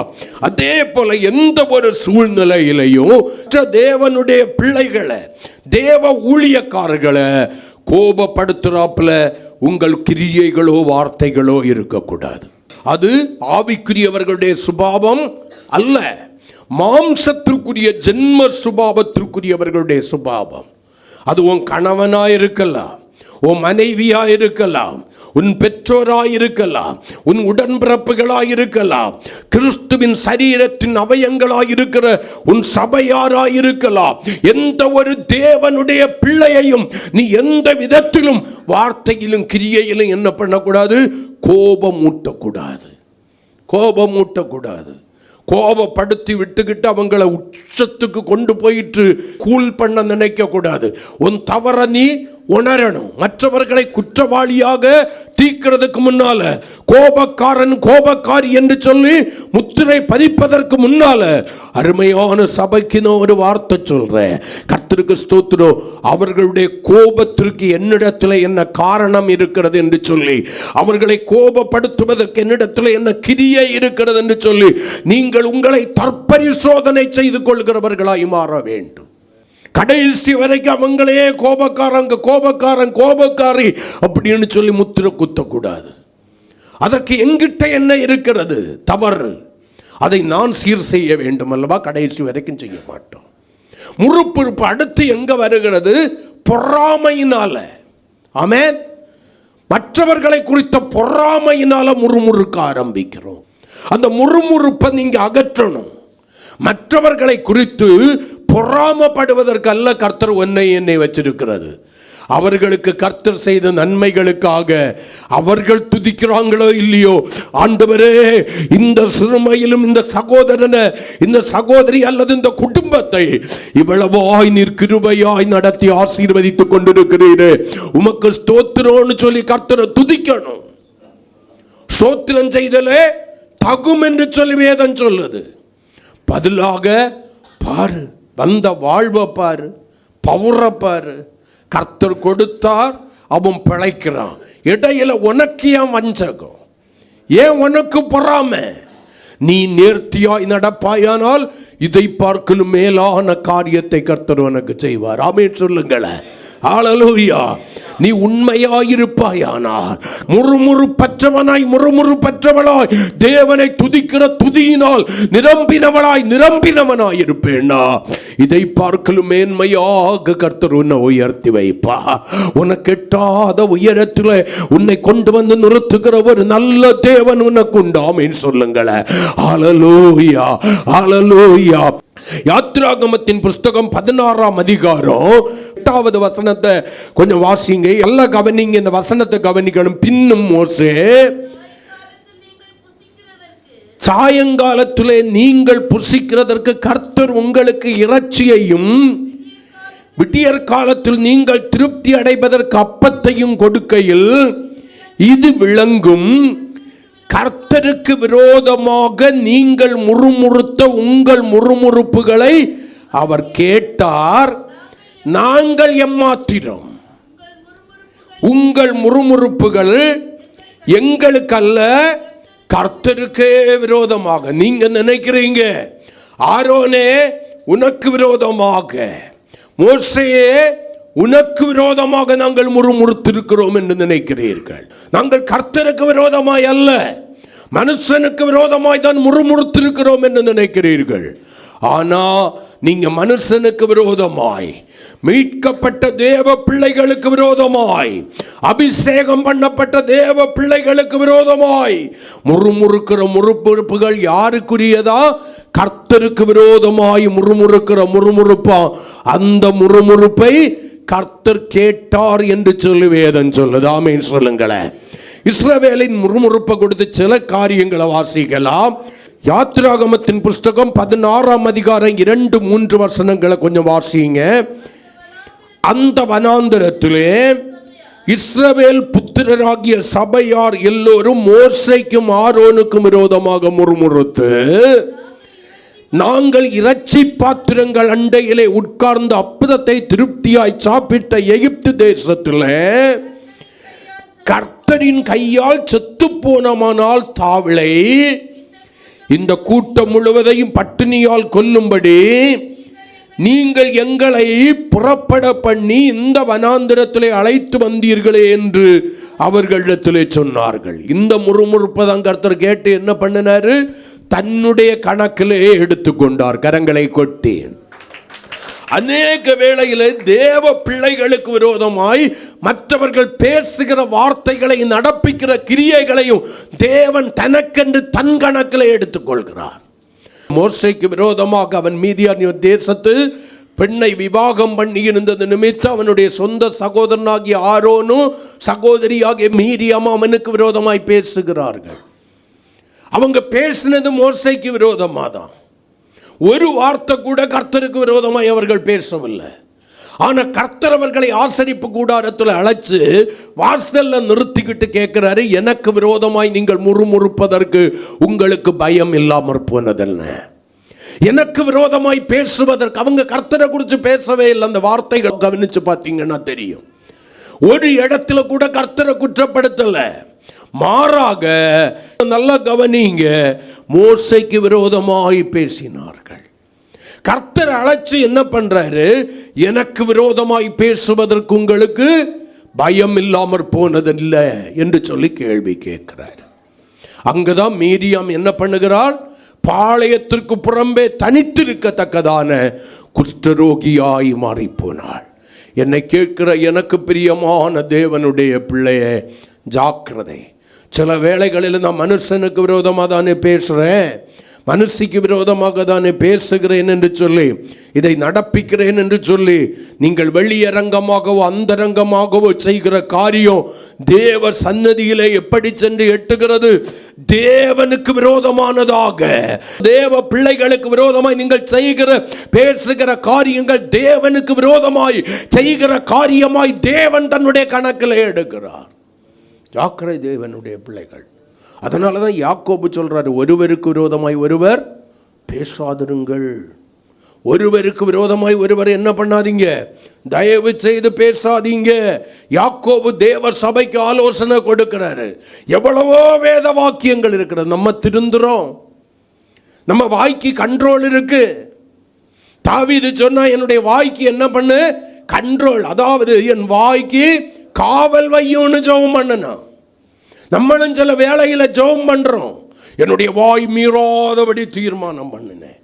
அதே போல எந்த ஒரு சூழ்நிலையிலையும் தேவனுடைய பிள்ளைகளை, தேவ ஊழியக்காரர்களை கோபப்படுத்துறாப்புல உங்கள் கிரியைகளோ வார்த்தைகளோ இருக்கக்கூடாது. அது ஆவிக்குரியவர்களுடைய சுபாவம் அல்ல, மாம்சத்திற்குரிய ஜென்ம சுபாவத்திற்குரியவர்களுடைய சுபாவம். அது உன் கணவனாயிருக்கலாம், உன் மனைவியாயிருக்கலாம், உன் பெற்றோராயிருக்கலாம், உன் உடன்பிறப்புகளாயிருக்கலாம், கிறிஸ்துவின் சரீரத்தின் அவயங்களாயிருக்கிற உன் சபையாராயிருக்கலாம். எந்த ஒரு தேவனுடைய பிள்ளையையும் நீ எந்த விதத்திலும் வார்த்தையிலும் கிரியையிலும் என்ன பண்ணக்கூடாது? கோபம் ஊட்டக்கூடாது. கோபம் ஊட்டக்கூடாது. கோபப்படுத்தி விட்டுக்கிட்டு அவங்களை உச்சத்துக்கு கொண்டு போயிட்டு கூல் பண்ண நினைக்க கூடாது. உன் தவற நீ உணரணும். மற்றவர்களை குற்றவாளியாக தீர்க்கிறதுக்கு முன்னால, கோபக்காரன் கோபக்காரி என்று சொல்லி முத்திரை பதிப்பதற்கு முன்னால, அருமையான சபைக்கு நான் ஒரு வார்த்தை சொல்றேன். கர்த்தருக்கு ஸ்தோத்திரம். அவர்களுடைய கோபத்திற்கு என்னிடத்தில் என்ன காரணம் இருக்கிறது என்று சொல்லி, அவர்களை கோபப்படுத்துவதற்கு என்னிடத்தில் என்ன கிரியை இருக்கிறது என்று சொல்லி நீங்கள் உங்களை தற்பரிசோதனை செய்து கொள்கிறவர்களாய் மாற வேண்டும். கடைசி வரைக்கும் அவங்களே கோபக்காரங்க, கோபக்காரன், கோபக்காரி அப்படின்னு சொல்லி முத்திரை குத்தக்கூடாது. அதற்கு என்கிட்ட என்ன இருக்கிறது? தவறு. அதை நான் சீர் செய்ய வேண்டும் அல்லவா? கடைசி வரைக்கும் செய்ய மாட்டோம். முறுமுறுப்பு அடுத்து எங்க வருகிறது? பொறாமையினால. ஆமென். மற்றவர்களை குறித்த பொறாமையினால முறுமுறுக்க ஆரம்பிக்கிறோம். அந்த முறுமுறுப்பை நீங்க அகற்றணும். மற்றவர்களை குறித்து பொறாமப்படுவதற்கு அல்ல கர்த்தர் என்னை வச்சிருக்கிறது. அவர்களுக்கு கர்த்தர் செய்த நன்மைகளுக்காக அவர்கள் துதிக்கிறாங்களோ இல்லையோ, ஆண்டவரே இந்த சிறுமையிலும் இந்த சகோதரனை, இந்த சகோதரி அல்லது இந்த குடும்பத்தை இவ்வளவாய் நீர் கிருபையாய் நடத்தி ஆசீர்வதித்துக் கொண்டிருக்கிறீரே, உமக்கு ஸ்தோத்திரம்னு சொல்லி கர்த்தரை துதிக்கணும். ஸ்தோத்திரம் செய்தலே தகும் என்று சொல்லி வேதம் சொல்லுது. பதிலாக பாரு, வந்த வாழ்வை பாரு, பவுரை பாரு. கர்த்தர் கொடுத்தார், அவன் பிழைக்கிறான். இடையில உனக்கு ஏன் வஞ்சகம்? ஏன் உனக்கு பொறாம? நீ நேர்த்தியாய் நடப்பாயானால் இதை பார்க்கலும் மேலான காரியத்தை கர்த்தர் உனக்கு செய்வார். ஆமென் சொல்லுங்களேன். ஹல்லேலூயா. நீ உண்மையாயிருப்பாயானால், முறுமுறுப்பற்றவனாய் முறுமுறுப்பற்றவளாய் தேவனை துதிக்கிற துதியினால் நிரம்பினவனாய் இருப்பேனா, இதை பார்க்கலும் மேன்மையாக கர்த்தர் உன்னை உயர்த்தி வைப்பா. உனக்கு எட்டாத உயரத்தில் உன்னை கொண்டு வந்து நிறுத்துகிற ஒரு நல்ல தேவன் உனக்கு உண்டு. ஆமென் சொல்லுங்களேன். ஹல்லேலூயா, ஹல்லேலூயா. யாத்திராகமத்தின் புஸ்தகம் 16ஆம் அதிகாரம் 8வது வசனத்தை கொஞ்சம் வாசிங்க. எல்லாம் கவனிங்க, இந்த வசனத்தை கவனிக்கணும். பின்னும் மோசே, சாயங்காலத்திலே நீங்கள் புசிக்கிறதற்கு கர்த்தர் உங்களுக்கு இறைச்சியையும் விடியற் காலத்தில் நீங்கள் திருப்தி அடைவதற்கு அப்பத்தையும் கொடுக்கையில் இது விளங்கும், கர்த்தருக்கு விரோதமாக நீங்கள் முறுமுறுத்த உங்கள் முறுமுறுப்புகளை அவர் கேட்டார். நாங்கள் எம்மாத்திரம்? உங்கள் முறுமுறுப்புகள் எங்களுக்கு அல்ல, கர்த்தருக்கே விரோதமாக. நீங்க நினைக்கிறீங்க ஆரோனே உனக்கு விரோதமாக, மோசேயே உனக்கு விரோதமாக நாங்கள் முறுமுறுத்திருக்கிறோம் என்று நினைக்கிறீர்கள். நாங்கள் கர்த்தருக்கு விரோதமாய் அல்ல, மனுஷனுக்கு விரோதமாய் தான் முறுமுறுத்திருக்கிறோம் என்று நினைக்கிறீர்கள். ஆனா நீங்க மனுஷனுக்கு விரோதமாய், மீட்கப்பட்ட தேவ பிள்ளைகளுக்கு விரோதமாய், அபிஷேகம் பண்ணப்பட்ட தேவ பிள்ளைகளுக்கு விரோதமாய் முறுமுறுக்கிற முறுமுறுப்புகள் யாருக்குரியதா? கர்த்தருக்கு விரோதமாய் முறுமுறுக்கிற முறுமுறுப்பா. அந்த முறுமுறுப்பை கர்த்தர் கேட்டார் என்று சொல்லி வேதம் சொல்லுது. ஆமென் சொல்லுங்களேன். இஸ்ரவேலின் முறுமுறுப்பை கொடுத்து சில காரியங்களை வாசிக்கலாம். யாத்திராகமத்தின் புஸ்தகம் 16ஆம் அதிகாரம் 2-3 வசனங்களை கொஞ்சம் வாசிங்க. அந்த வனாந்தரத்திலே இஸ்ரவேல் புத்திரராகிய சபையார் எல்லோரும் மோசேக்கும் ஆரோனுக்கும் விரோதமாக முறுமுறுத்து, நாங்கள் இறைச்சி பாத்திரங்கள் அண்டையிலே உட்கார்ந்து அற்புதத்தை திருப்தியாய் சாப்பிட்ட எகிப்து தேசத்திலே கர்த்தரின் கையால் செத்து போனமானால் தாவளை இந்த கூட்டம் முழுவதையும் பட்டினியால் கொல்லும்படி நீங்கள் எங்களை புறப்பட பண்ணி இந்த வனாந்திரத்திலே அழைத்து வந்தீர்களே என்று அவர்களிடத்திலே சொன்னார்கள். இந்த முறுமுறுப்பதான் கர்த்தர் கேட்டு என்ன பண்ணினாரு? தன்னுடைய கணக்கிலே எடுத்துக்கொண்டார், கரங்களை கொட்டி. அநேக வேளையிலே தேவ பிள்ளைகளுக்கு விரோதமாய் மற்றவர்கள் பேசுகிற வார்த்தைகளை, நடப்பிக்கிற கிரியைகளையும் தேவன் தனக்கென்று தன் கணக்கிலே எடுத்துக்கொள்கிறார். மோசேக்கு விரோதமாக அவன் மீதியான் தேசத்து பெண்ணை விவாகம் பண்ணி இருந்தது நிமித்தம் அவனுடைய சொந்த சகோதரனாகிய ஆரோனும் சகோதரியாகிய மீரியாமும் அவனுக்கு விரோதமாய் பேசுகிறார்கள். அவங்க பேசினது மோசேக்கு விரோதமாக தான். ஒரு வார்த்தை கூட கர்த்தருக்கு விரோதமாய் அவர்கள் பேசவில்லை. ஆனா கர்த்தர் அவர்களை ஆசரிப்பு கூடாரத்தில் அழைச்சு வாசல்ல நிறுத்திக்கிட்டு கேட்கிறாரு, எனக்கு விரோதமாய் நீங்கள் முறுமுறுப்பதற்கு உங்களுக்கு பயம் இல்லாமற் போனதென்ன? எனக்கு விரோதமாய் பேசுவதற்கு அவங்க கர்த்தரை குறித்து பேசவே இல்லை. அந்த வார்த்தைகள் கவனிச்சு பார்த்தீங்கன்னா தெரியும். ஒரு இடத்துல கூட கர்த்தரை குற்றப்படுத்தல. மாறாக நல்லா கவனிங்க, மோசேக்கு விரோதமாய் பேசினார்கள். கர்த்தர் அழைச்சு என்ன பண்றாரு? எனக்கு விரோதமாய் பேசுவதற்கு உங்களுக்கு பயம் இல்லாமற் போனதில்லை என்று சொல்லி கேள்வி கேட்கிறார். அங்குதான் மீரியாம் என்ன பண்ணுகிறாள்? பாளையத்திற்கு புறம்பே தனித்திருக்கத்தக்கதான குஷ்டரோகியாய் மாறி போனாள். என்னை கேட்கிற எனக்கு பிரியமான தேவனுடைய பிள்ளையே, ஜாக்கிரதை. சில வேளைகளில் நான் மனுஷனுக்கு விரோதமாக தானே பேசுகிறேன், மனுஷிக்கு விரோதமாக தானே பேசுகிறேன் என்று சொல்லி, இதை நடப்பிக்கிறேன் என்று சொல்லி நீங்கள் வெளியரங்கமாகவோ அந்தரங்கமாகவோ செய்கிற காரியம் தேவ சன்னதியிலே எப்படி சென்று எட்டுகிறது? தேவனுக்கு விரோதமானதாக, தேவ பிள்ளைகளுக்கு விரோதமாய் நீங்கள் செய்கிற பேசுகிற காரியங்கள் தேவனுக்கு விரோதமாய் செய்கிற காரியமாய் தேவன் தன்னுடைய கணக்கில் எடுக்கிறார். ஜாக்கிரை தேவனுடைய பிள்ளைகள். அதனால தான் யாக்கோபு சொல்றாரு, ஒருவருக்கு விரோதமாய் ஒருவர் பேசாதிருங்கள். ஒருவருக்கு விரோதமாய் ஒருவர் என்ன பண்ணாதீங்க, தயவு செய்து பேசாதீங்க. யாக்கோபு தேவ சபைக்கு ஆலோசனை கொடுக்கிறாரு. எவ்வளவோ வேத வாக்கியங்கள் இருக்கிறது. நம்ம திருந்துறோம், நம்ம வாய்க்கு கண்ட்ரோல் இருக்கு. தாவீது சொன்னா, என்னுடைய வாய்க்கு என்ன பண்ணு, கண்ட்ரோல், அதாவது என் வாய்க்கு காவல் வையும்னு ஜெபம் பண்ணணும். நம்மளும் சில வேளையில ஜெபம் பண்றோம், என்னுடைய வாய் மீறாதபடி தீர்மானம் பண்ணினேன்.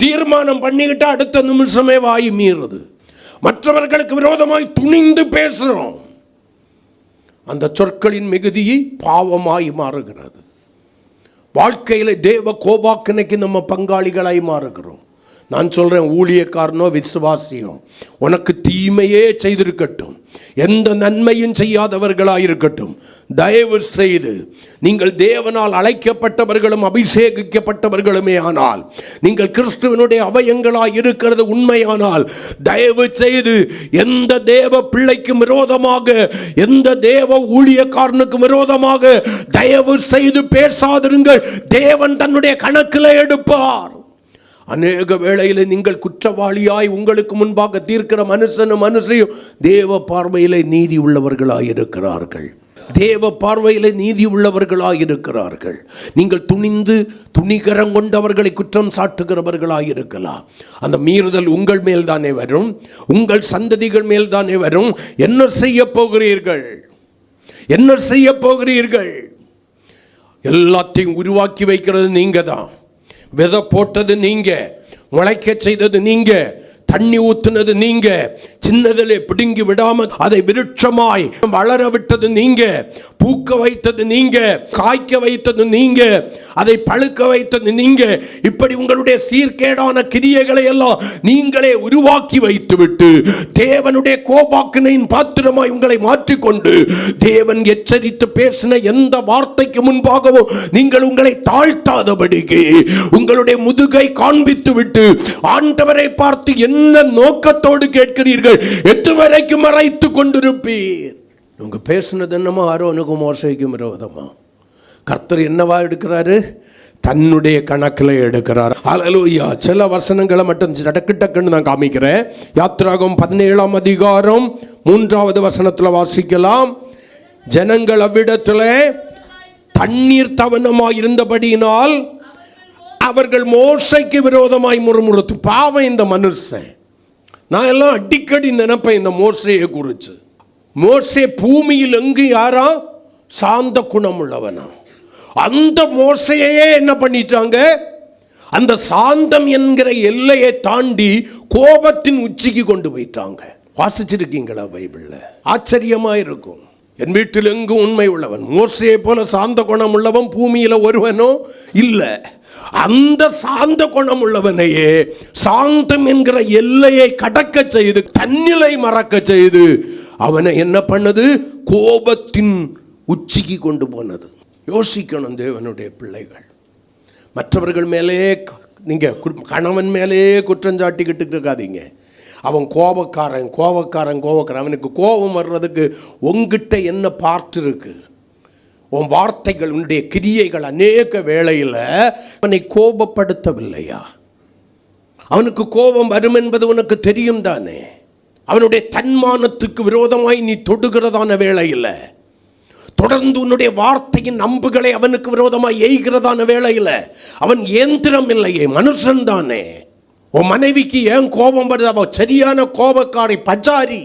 தீர்மானம் பண்ணிக்கிட்டா அடுத்த நிமிஷமே வாய் மீறுது. மற்றவர்களுக்கு விரோதமாய் துணிந்து பேசுறோம். அந்த சொற்களின் மிகுதி பாவமாய் மாறுகிறது. வாழ்க்கையில தேவ கோபாக்கினைக்கு நம்ம பங்காளிகளாய் மாறுகிறோம். நான் சொல்றேன், ஊழியக்காரனோ விசுவாசியோ உனக்கு தீமையே செய்திருக்கட்டும், எந்த நன்மையும் செய்யாதவர்களாயிருக்கட்டும், தயவு செய்து நீங்கள் தேவனால் அழைக்கப்பட்டவர்களும் அபிஷேகிக்கப்பட்டவர்களுமே ஆனால், நீங்கள் கிறிஸ்துவனுடைய அவயங்களாய் இருக்கிறது உண்மையானால், தயவு செய்து எந்த தேவ பிள்ளைக்கும் விரோதமாக, எந்த தேவ ஊழியக்காரனுக்கும் விரோதமாக தயவு செய்து பேசாதிருங்கள். தேவன் தன்னுடைய கணக்கில் எடுப்பார். அநேக வேளையில் நீங்கள் குற்றவாளியாய் உங்களுக்கு முன்பாக தீர்க்கிற மனுஷனும் மனுஷையும் தேவ பார்வையிலே நீதி உள்ளவர்களாய் இருக்கிறார்கள். தேவ பார்வையிலே நீதி உள்ளவர்களாய் இருக்கிறார்கள். நீங்கள் துணிந்து துணிகரம் கொண்டவர்களை குற்றம் சாட்டுகிறவர்களாய் இருக்கலாம். அந்த மீறுதல் உங்கள் மேல் தானே வரும், உங்கள் சந்ததிகள் மேல் தானே வரும். என்ன செய்ய போகிறீர்கள்? என்ன செய்ய போகிறீர்கள்? எல்லாத்தையும் உருவாக்கி வைக்கிறது நீங்க தான். விதை போட்டது நீங்க, முளைக்க செய்தது நீங்க, தண்ணி ஊத்துனது நீங்க, சின்னதிலே பிடுங்கி விடாம அதை விருட்சமாய் வளர விட்டது நீங்க, பூக்க வைத்தது நீங்க, காய்க்க வைத்தது நீங்க, அதை பழுக்க வைத்தது நீங்க. இப்படி உங்களுடைய சீர்கேடான கிரியைகளை எல்லாம் நீங்களே உருவாக்கி வைத்துவிட்டு தேவனுடைய கோபாக்கினையின் பாத்திரமாய் உங்களை மாற்றிக்கொண்டு, தேவன் எச்சரித்து பேசின எந்த வார்த்தைக்கு முன்பாகவும் நீங்கள் உங்களை தாழ்த்தாதபடிக்கு உங்களுடைய முதுகை காண்பித்து விட்டு ஆண்டவரை பார்த்து என்ன நோக்கத்தோடு கேட்கிறீர்கள், எதுவரைக்கும் மறைத்துக் கொண்டிருப்பீர்? உங்க பேசுனது என்னமோ ஆரோனுக்கும் மோசைக்கும் விரோதமா? கர்த்தர் என்னவா எடுக்கிறாரு? தன்னுடைய கணக்கில் எடுக்கிறார். ஹல்லேலூயா. சில வசனங்களை மட்டும் டக்குன்னு நான் காமிக்கிறேன். யாத்திராகமம் 17ஆம் அதிகாரம் 3வது வசனத்தில் வாசிக்கலாம். ஜனங்கள் அவ்விடத்தில் தண்ணீர் தவனமாய் இருந்தபடியினால் அவர்கள் மோசைக்கு விரோதமாய் முறுமுறுத்து. பாவம் இந்த மனுஷன். நான் எல்லாம் அடிக்கடி நினைப்பேன் இந்த மோசையை குறித்து. மோசே பூமியில் எங்கு யாரா சாந்த குணம் உள்ளவனா? அந்த மோசையே என்ன பண்ணிட்டாங்க? அந்த சாந்தம் என்கிற எல்லையை தாண்டி கோபத்தின் உச்சிக்கு கொண்டு போயிட்டாங்க. வாசிச்சிருக்கீங்களா பைபிள்ல? ஆச்சரியமா இருக்கும். என் வீட்டில் எங்கும் உண்மை உள்ளவன், மோசையை போல சாந்த குணம் உள்ளவன் பூமியில ஒருவனோ இல்லை. அந்த சாந்த குணம் உள்ளவனையே சாந்தம் என்கிற எல்லையை கடக்க செய்து, தன்னிலை மறக்க செய்து, அவனை என்ன பண்ணது? கோபத்தின் உச்சிக்கு கொண்டு போனது. யோசிக்கணும் தேவனுடைய பிள்ளைகள். மற்றவர்கள் மேலே நீங்க கணவன் மேலே குற்றம் சாட்டிக்கிட்டு இருக்காதீங்க. அவன் கோபக்காரன் கோபக்காரன் கோபக்காரன். அவனுக்கு கோபம் வர்றதுக்கு உங்ககிட்ட என்ன பார்த்து இருக்கு? உன் வார்த்தைகள், உன்னுடைய கிரியைகள் அநேக வேளையில் அவனை கோபப்படுத்தவில்லையா? அவனுக்கு கோபம் வரும் என்பது உனக்கு தெரியும் தானே? அவனுடைய தன்மானத்துக்கு விரோதமாய் நீ தொடுகிறதான வேளையில், தொடர்ந்து உன்னுடைய வார்த்தையின் அம்புகளை அவனுக்கு விரோதமாய் எய்கிறதான வேளையில், அவன் இயந்திரம் இல்லையே, மனுஷன் தானே. உன் மனைவிக்கு ஏன் கோபம் வருது? அவ சரியான கோபக்காரி, பஜாரி.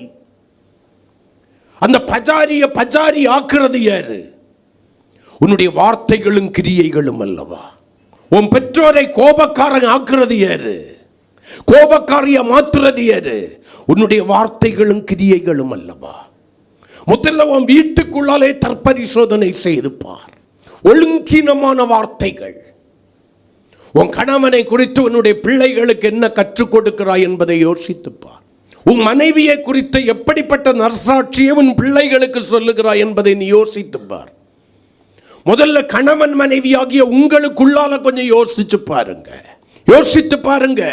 அந்த பஜாரிய பஜாரி ஆக்குறது யாரு? உன்னுடைய வார்த்தைகளும் கிரியைகளும் அல்லவா. உன் பெற்றோரை கோபக்காரன் ஆக்குறது யாரு? கோபக்காரிய மாற்றுறது யாரு? உன்னுடைய வார்த்தைகளும் கிரியைகளும் அல்லவா. முதல்ல உன் வீட்டுக்குள்ளாலே தற்பரிசோதனை செய்து பார். ஒழுங்கீனமான வார்த்தைகள். உன் கணவனை குறித்து உன்னுடைய பிள்ளைகளுக்கு என்ன கற்றுக் கொடுக்கிறாய் என்பதை யோசித்துப்பார். உன் மனைவியை குறித்து எப்படிப்பட்ட நற்சாட்சியை உன் பிள்ளைகளுக்கு சொல்லுகிறாய் என்பதை நீ யோசித்துப்பார். முதல்ல கணவன் மனைவி ஆகிய உங்களுக்குள்ளால கொஞ்சம் யோசிச்சு பாருங்க. யோசித்து பாருங்க.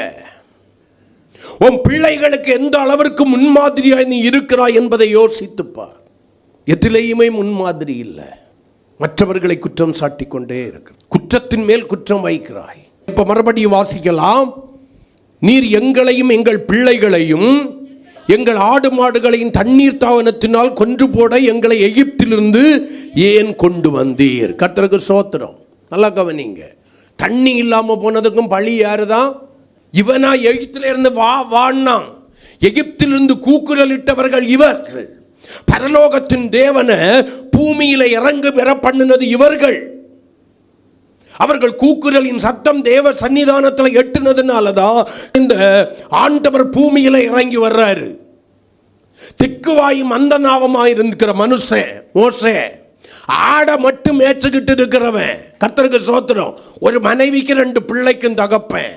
உன் பிள்ளைகளுக்கு எந்த அளவிற்கு முன்மாதிரியாய் நீ இருக்கிறாய் என்பதை யோசித்துப்பார். எதிலேயுமே முன்மாதிரி இல்லை. மற்றவர்களை குற்றம் சாட்டி கொண்டே இருக்கு. குற்றத்தின் மேல் குற்றம் வைக்கிறாய். இப்ப மறுபடியும் வாசிக்கலாம். நீர் எங்களையும் எங்கள் பிள்ளைகளையும் எங்கள் ஆடு மாடுகளையும் தண்ணீர் தாவனத்தினால் கொன்று போட எங்களை எகிப்திலிருந்து ஏன் கொண்டு வந்தீர்? கர்த்தருக்கு ஸ்தோத்திரம். நல்லா கவனிங்க. தண்ணி இல்லாம போனதுக்கும் பழி யாருதான்? இவனா எகிப்தில இருந்து வான்னா எகிப்திலிருந்து கூக்குரலிட்டவர்கள் இவர்கள். பரலோகத்தின் தேவனை பூமியில இறங்கு பெற பண்ணினது இவர்கள். அவர்கள் கூக்குரலின் சத்தம் தேவ சன்னிதானத்தில் எட்டுனதுனாலதான் இந்த ஆண்டவர் பூமியில இறங்கி வர்றாரு. திக்குவாயும் அந்த நாவமாக இருக்கிற மனுஷன் மோசே ஆடை மட்டும் மேய்ச்சிக்கிட்டு இருக்கிறவன். கர்த்தருக்கு ஸ்தோத்திரம். ஒரு மனைவிக்கு 2 பிள்ளைக்கும் தகப்பேன்.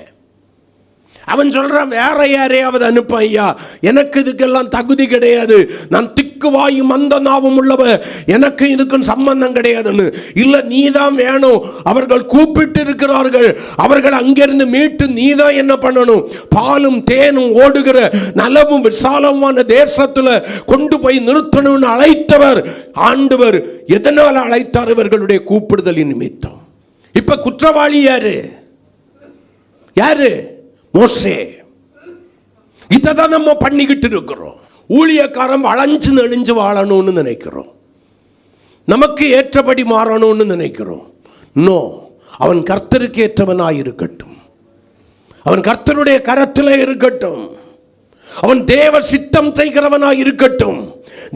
அவன் சொல்றான், வேற யாரையாவது அனுப்ப ஐயா, எனக்கு இதுக்கெல்லாம் தகுதி கிடையாது, நான் திக்குவாயும் அந்த நாவும் உள்ளவன், எனக்கு இதுக்கும் சம்பந்தம் கிடையாதுன்னு. இல்ல, நீதான் வேணும். அவர்கள் கூப்பிட்டு இருக்கிறார்கள். அவர்கள் அங்கிருந்து மீட்டு நீதான் என்ன பண்ணணும்? பாலும் தேனும் ஓடுகிற நலமும் விசாலமான தேசத்துல கொண்டு போய் நிறுத்தணும்னு அழைத்தவர் ஆண்டவர். எதனால் அழைத்தார்? இவர்களுடைய கூப்பிடுதலின் நிமித்தம். இப்ப குற்றவாளி யாரு? யாரு? மோசே. இதான் நம்ம பண்ணிக்கிட்டு இருக்கிறோம். ஊழியக்காரன் வளைஞ்சு நெளிஞ்சு வாழணும்னு நினைக்கிறோம். நமக்கு ஏற்றபடி மாறணும்னு நினைக்கிறோம். நோ, அவன் கர்த்தருக்கு ஏற்றவனாய் இருக்கட்டும். அவன் கர்த்தருடைய கரத்திலே இருக்கட்டும். அவன் தேவ சித்தம் செய்கிறவனாய் இருக்கட்டும்.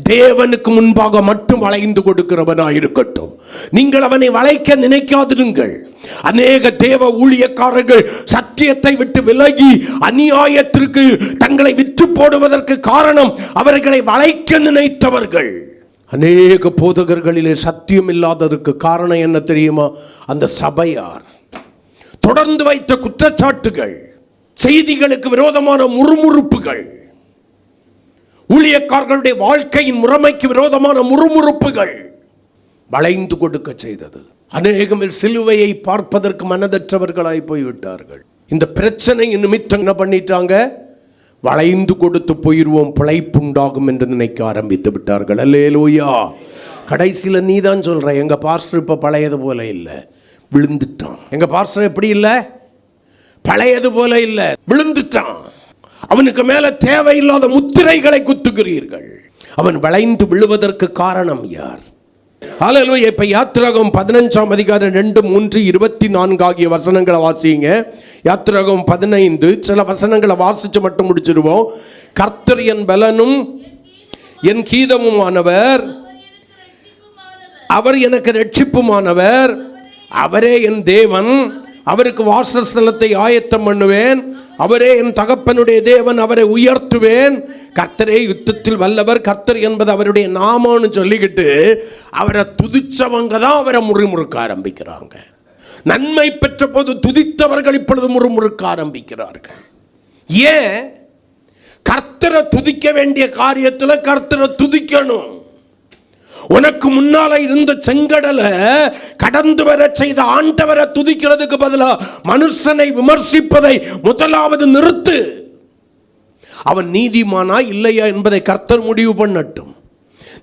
தேவனுக்கு முன்பாக மட்டும் வளைந்து கொடுக்கிறவனாய் இருக்கட்டும். நீங்கள் அவனை வளைக்க நினைக்காதிருங்கள். அநேக தேவ ஊழியக்காரர்கள் சத்தியத்தை விட்டு விலகி அநியாயத்திற்கு தங்களை விற்று போடுவதற்கு காரணம் அவர்களை வளைக்க நினைத்தவர்கள். அநேக போதகர்களிலே சத்தியம் இல்லாததற்கு காரணம் என்ன தெரியுமா? அந்த சபையார் தொடர்ந்து வைத்த குற்றச்சாட்டுகள், செய்திகளுக்கு விரோதமான முறுமுறுப்புகள், ஊழியக்காரர்களுடைய வாழ்க்கையின் முறைமைக்கு விரோதமான முறுமுறுப்புகள் வளைந்து கொடுக்க செய்தது. அநேகம் சிலுவையை பார்ப்பதற்கு மனதற்றவர்களாய் போய்விட்டார்கள். இந்த பிரச்சனை நிமித்தம் என்ன பண்ணிட்டாங்க? வளைந்து கொடுத்து போயிருவோம், பிழைப்புண்டாகும் என்று நினைக்க ஆரம்பித்து விட்டார்கள். அல்லேலூயா. கடைசியில நீ தான் சொல்ற, எங்க பாஸ்டர் இப்ப பழையது போல இல்லை, விழுந்துட்டான். எங்க பாஸ்டர் எப்படி இல்லை? பழையது போல இல்லை, விழுந்துட்டான். அவனுக்கு மேல தேவையில்லாத முத்திரைகளை குத்துகிறீர்கள். அவன் வளைந்து விழுவதற்கு காரணம் யார்? ஹல்லேலூயா. இப்ப யாத்திராகமம் 15ஆம் அதிகாரம் 2, 3, 24 ஆகிய வசனங்களை வாசிங்க. யாத்திராகமம் 15 சில வசனங்களை வாசிச்சு மட்டும் முடிச்சிருவோம். கர்த்தர் என் பலனும் என் கீதமுமானவர், அவர் எனக்கு இரட்சிப்புமானவர், அவரே என் தேவன், அவருக்கு வாசஸ்தலத்தை ஆயத்தம் பண்ணுவேன், அவரே என் தகப்பனுடைய தேவன், அவரை உயர்த்துவேன். கர்த்தரே யுத்தத்தில் வல்லவர், கர்த்தர் என்பது அவருடைய நாமம்னு சொல்லிக்கிட்டு அவரை துதிச்சவங்க தான் அவரை முறுமுறுக்க ஆரம்பிக்கிறாங்க. நன்மை பெற்ற போது துதித்தவர்கள் இப்பொழுது முறுமுறுக்க ஆரம்பிக்கிறார்கள். ஏன்? கர்த்தரை துதிக்க வேண்டிய காரியத்தில் கர்த்தரை துதிக்கணும். உனக்கு முன்னால இருந்த செங்கடலை கடந்து வர செய்த ஆண்டவரை துதிக்கிறதுக்கு பதிலா மனுஷனை விமர்சிப்பதை முதலாவது நிறுத்து. அவன் நீதிமானா இல்லையா என்பதை கர்த்தர் முடிவு பண்ணட்டும்.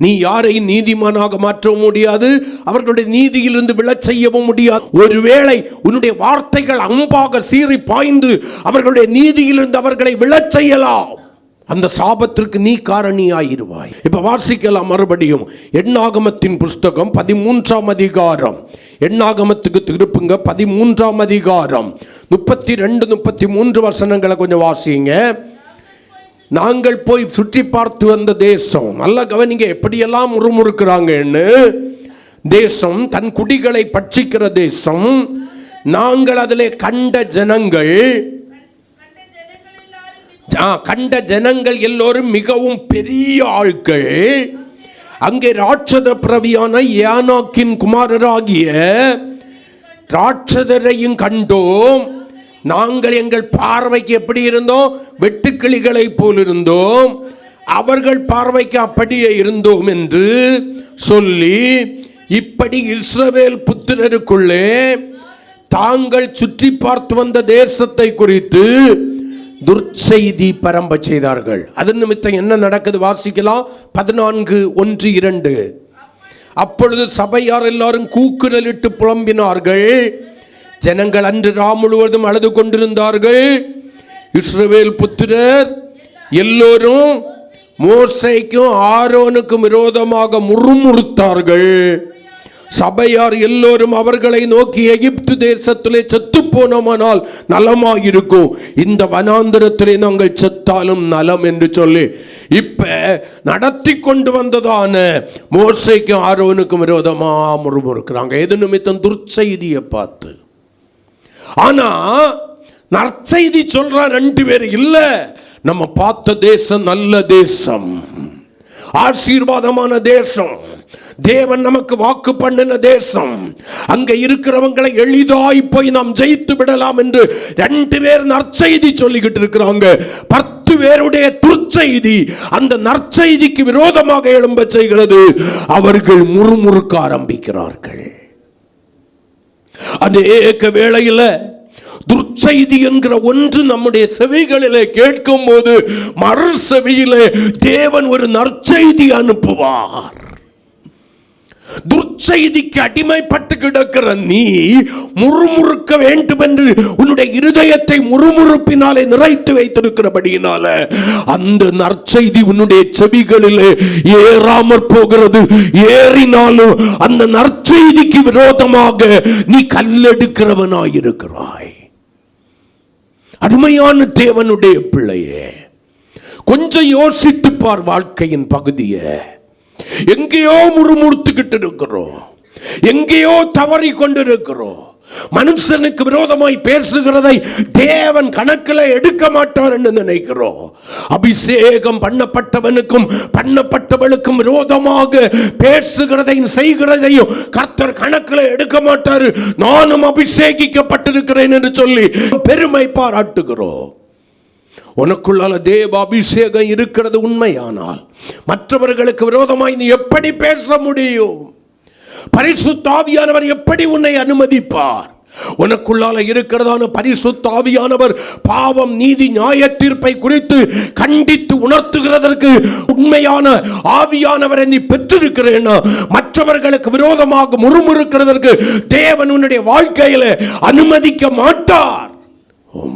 நீ யாரையும் நீதிமானாக மாற்றவும் முடியாது, அவர்களுடைய நீதியிலிருந்து விழச் செய்யவும் முடியாது. ஒருவேளை உன்னுடைய வார்த்தைகள் அம்பாக சீறி பாய்ந்து அவர்களுடைய நீதியிலிருந்து அவர்களை விழச் செய்யலாம். அந்த சாபத்திற்கு நீ காரணியாயிருவாய். இப்ப வாசிக்கலாம் மறுபடியும். எண்ணாகமத்தின் புஸ்தகம் 13ஆம் அதிகாரம். எண்ணாகமத்துக்கு திருப்புங்க. 13ஆம் அதிகாரம் 32, 33 வசனங்களை கொஞ்சம் வாசிங்க. நாங்கள் போய் சுற்றி பார்த்து வந்த தேசம். நல்லா கவனிங்க எப்படியெல்லாம் முறுமுறுக்கிறாங்கன்னு. தேசம், தன் குடிகளை பட்சிக்கிற தேசம். நாங்கள் அதிலே கண்ட ஜனங்கள் எல்லோரும் மிகவும் பெரிய ஆட்கள். அங்கே ராட்சத பிரவியான யானாக்கின் குமாரராகிய ராட்சதரையும் கண்டோம். நாங்கள் எங்கள் பார்வைக்கு எப்படி இருந்தோம்? வெட்டுக்கிளிகளை போல் இருந்தோம். அவர்கள் பார்வைக்கு அப்படியே இருந்தோம் என்று சொல்லி, இப்படி இஸ்ரவேல் புத்திரருக்குள்ளே தாங்கள் சுற்றி பார்த்து வந்த தேசத்தை குறித்து துர்ச்செய்தி பரம்ப செய்தார்கள். அது நிமித்தம் என்ன நடக்குது வாசிக்கலாம். 14:1-2. அப்பொழுது சபையார் எல்லாரும் கூக்குரலிட்டு புலம்பினார்கள். ஜனங்கள் அன்று ராம் முழுவதும் அழுது கொண்டிருந்தார்கள். இஸ்ரவேல் புத்திரர் எல்லோரும் மோசேக்கும் ஆரோனுக்கும் விரோதமாக முறுமுறுத்தார்கள். சபையார் எல்லோரும் அவர்களை நோக்கி, எகிப்து தேசத்திலே செத்து போனோமானால் நலமாயிருக்கும், இந்த வனாந்திரத்திலே நாங்கள் செத்தாலும் நலம் என்று சொல்லி இப்ப நடத்தி கொண்டு வந்ததான மோசேக்கும் ஆரோனுக்கும் விரோதமா முறுமுறுக்கிறாங்க. எது நிமித்தம்? துர்ச்செய்தியை பார்த்து. ஆனா நற்செய்தி சொல்ற 2 பேர் இல்ல. நம்ம பார்த்த தேசம் நல்ல தேசம், ஆசீர்வாதமான தேசம், தேவன் நமக்கு வாக்கு பண்ணின தேசம். அங்க இருக்கிறவங்களை எளிதாய் போய் நாம் ஜெயித்து விடலாம் என்று 2 பேர் நற்செய்தி சொல்லிக்கிட்டு இருக்கிறாங்க. 10 பேருடைய துர்ச்செய்தி அந்த நற்செய்திக்கு விரோதமாக எழும்ப செய்கிறது. அவர்கள் முறுமுறுக்க ஆரம்பிக்கிறார்கள். அநேக வேளையில் துர்ச்செய்தி என்கிற ஒன்று நம்முடைய செவிகளிலே கேட்கும் போது மறு செவியிலே தேவன் ஒரு நற்செய்தி அனுப்புவார். துர்ச்செய்திக்கு அடிமைப்பட்டு கிடக்கிற நீ முறுமுறுக்க வேண்டும் என்று உன்னுடைய இருதயத்தை முறுமுறுப்பினாலே நிறைத்து வைத்திருக்கிறபடியினால அந்த நற்செய்தி உன்னுடைய செவிகளிலே ஏறாமற் போகிறது. ஏறினாலும் அந்த நற்செய்திக்கு விரோதமாக நீ கல்லெடுக்கிறவனாயிருக்கிறாய். அருமையான தேவனுடைய பிள்ளையே, கொஞ்சம் யோசித்து பார் வாழ்க்கையின் பகுதியை. எங்கேயோ முறுமுறுத்துக்கிட்டு இருக்கிறோம், எங்கேயோ தவறி கொண்டிருக்கிறோம். மனுஷனுக்கு விரோதமாய் பேசுகிறதை தேவன் கணக்கில் எடுக்க மாட்டார் என்று நினைக்கிறோம். அபிஷேகம் பண்ணப்பட்டவனுக்கும் பண்ணப்பட்டவளுக்கும் விரோதமாக பேசுகிறதையும் செய்கிறதையும் கர்த்தர் கணக்கில் எடுக்க மாட்டார். நானும் அபிஷேகிக்கப்பட்டிருக்கிறேன் என்று சொல்லி பெருமை பாராட்டுகிறோம். உனக்குள்ளால தேவ அபிஷேகம் இருக்கிறது உண்மையானால் மற்றவர்களுக்கு விரோதமாய் நீ எப்படி பேச முடியும்? பரிசுத்த ஆவியானவர் எப்படி உன்னை அனுமதிப்பார்? உனக்குள்ளால இருக்கிறதான பரிசுத்த ஆவியானவர் பாவம், நீதி, நியாய தீர்ப்பை குறித்து கண்டித்து உணர்த்துகிறதற்கு உண்மையான ஆவியானவரை நீ பெற்றிருக்கிறேன்னா மற்றவர்களுக்கு விரோதமாக முறுமுறுக்கிறதற்கு தேவன் உன்னுடைய வாழ்க்கையில அனுமதிக்க மாட்டார்.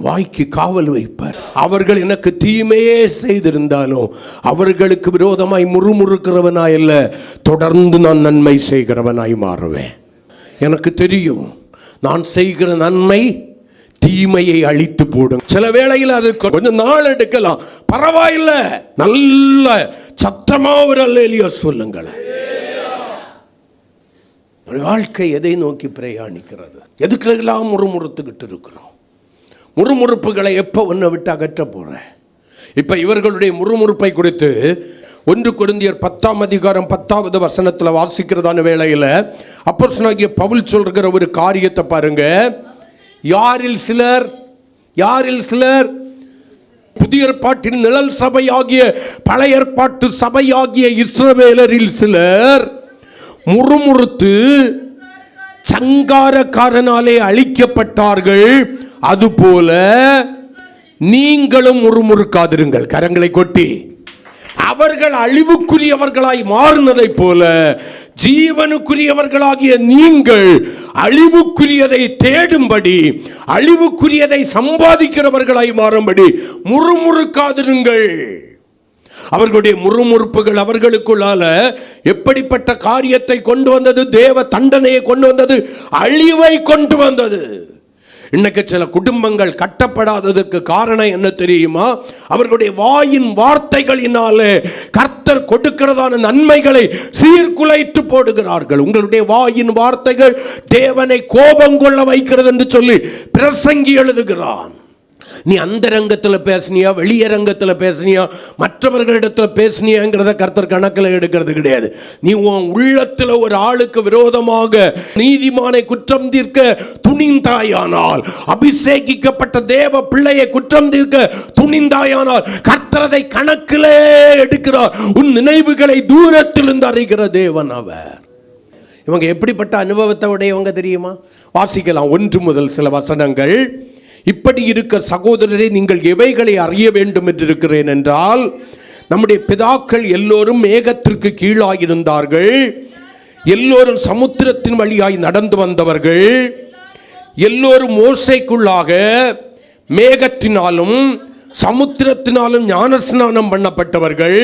வாய்க்கு காவல் வைப்பார். அவர்கள் எனக்கு தீமையே செய்திருந்தாலும் அவர்களுக்கு விரோதமாய் முறுமுறுக்கிறவனாய் அல்ல, தொடர்ந்து நான் நன்மை செய்கிறவனாய் மாறுவேன். எனக்கு தெரியும் நான் செய்கிற நன்மை தீமையை அழித்து போடும். சில வேளையில் அது கொஞ்சம் நாள் எடுக்கலாம், பரவாயில்லை. நல்ல சத்தமா ஒரு அல்லேலூயா சொல்லுங்களேன். வாழ்க்கை எதை நோக்கி பிரயாணிக்கிறது? எதுக்கெல்லாம் முறுமுறுத்துக்கிட்டு இருக்கிறோம்? முறுமுறுப்புகளை எப்போ ஒன்றை விட்டு அகற்ற போகிறேன்? இப்போ இவர்களுடைய முறுமுறுப்பை குறித்து 1 கொரிந்தியர் 10:10 வாசிக்கிறதான வேளையில் அப்போஸ்தலனாகிய பவுல் சொல்கிற ஒரு காரியத்தை பாருங்க. யாரில் சிலர் புதிய ஏற்பாட்டின் நிழல் சபையாகிய பழைய ஏற்பாட்டு சபையாகிய இஸ்ரவேலரில் சிலர் முறுமுறுத்து சங்காரக்காரனாலே அழிக்கப்பட்டார்கள். அதுபோல நீங்களும் முறுமுறுக்காதிருங்கள். கரங்களை கொட்டி அவர்கள் அழிவுக்குரியவர்களாய் மாறினதை போல ஜீவனுக்குரியவர்களாகிய நீங்கள் அழிவுக்குரியதை தேடும்படி, அழிவுக்குரியதை சம்பாதிக்கிறவர்களாய் மாறும்படி முறுமுறுக்காதிருங்கள். அவர்களுடைய முறுமுறுப்புகள் அவர்களுக்குள்ளால எப்படிப்பட்ட காரியத்தை கொண்டு வந்தது? தேவ தண்டனையை கொண்டு வந்தது, அழிவை கொண்டு வந்தது. இன்னைக்கு சில குடும்பங்கள் கட்டப்படாததற்கு காரணம் என்ன தெரியுமா? அவர்களுடைய வாயின் வார்த்தைகளினாலே கர்த்தர் கர்த்தர் கொடுக்கிறதான நன்மைகளை சீர்குலைத்து போடுகிறார்கள். உங்களுடைய வாயின் வார்த்தைகள் தேவனை கோபம் கொள்ள வைக்கிறது என்று சொல்லி பிரசங்கி எழுதுகிறான். நீ அந்த ரங்கத்தில் பேசினியா, வெளியரங்கத்தில் பேசினியா, மற்றவர்களிடத்தில் பேசினியாங்கிறத கர்த்தர் கணக்கில் எடுக்கிறது கிடையாது. நீ உன் உள்ளத்தில் ஒரு ஆளுக்கு விரோதமாக நீதிமானை குற்றம் தீர்க்க துணிந்தாயானால், அபிஷேகிக்கப்பட்ட தேவ பிள்ளையை குற்றம் தீர்க்க துணிந்தாயானால் கர்த்தரதை கணக்கிலே எடுக்கிறார். உன் நினைவுகளை தூரத்திலிருந்து அறிகிற தேவன் அவர். இவங்க எப்படிப்பட்ட அனுபவத்தை உடையவங்க தெரியுமா? வாசிக்கலாம் 1 முதல் சில வசனங்கள். இப்படி இருக்க சகோதரரை, நீங்கள் எவைகளை அறிய வேண்டும் என்று இருக்கிறேன் என்றால், நம்முடைய பிதாக்கள் எல்லோரும் மேகத்திற்கு கீழாயிருந்தார்கள், எல்லோரும் சமுத்திரத்தின் வழியாய் நடந்து வந்தவர்கள், எல்லோரும் மோசேக்குள்ளாக மேகத்தினாலும் சமுத்திரத்தினாலும் ஞானஸ்நானம் பண்ணப்பட்டவர்கள்.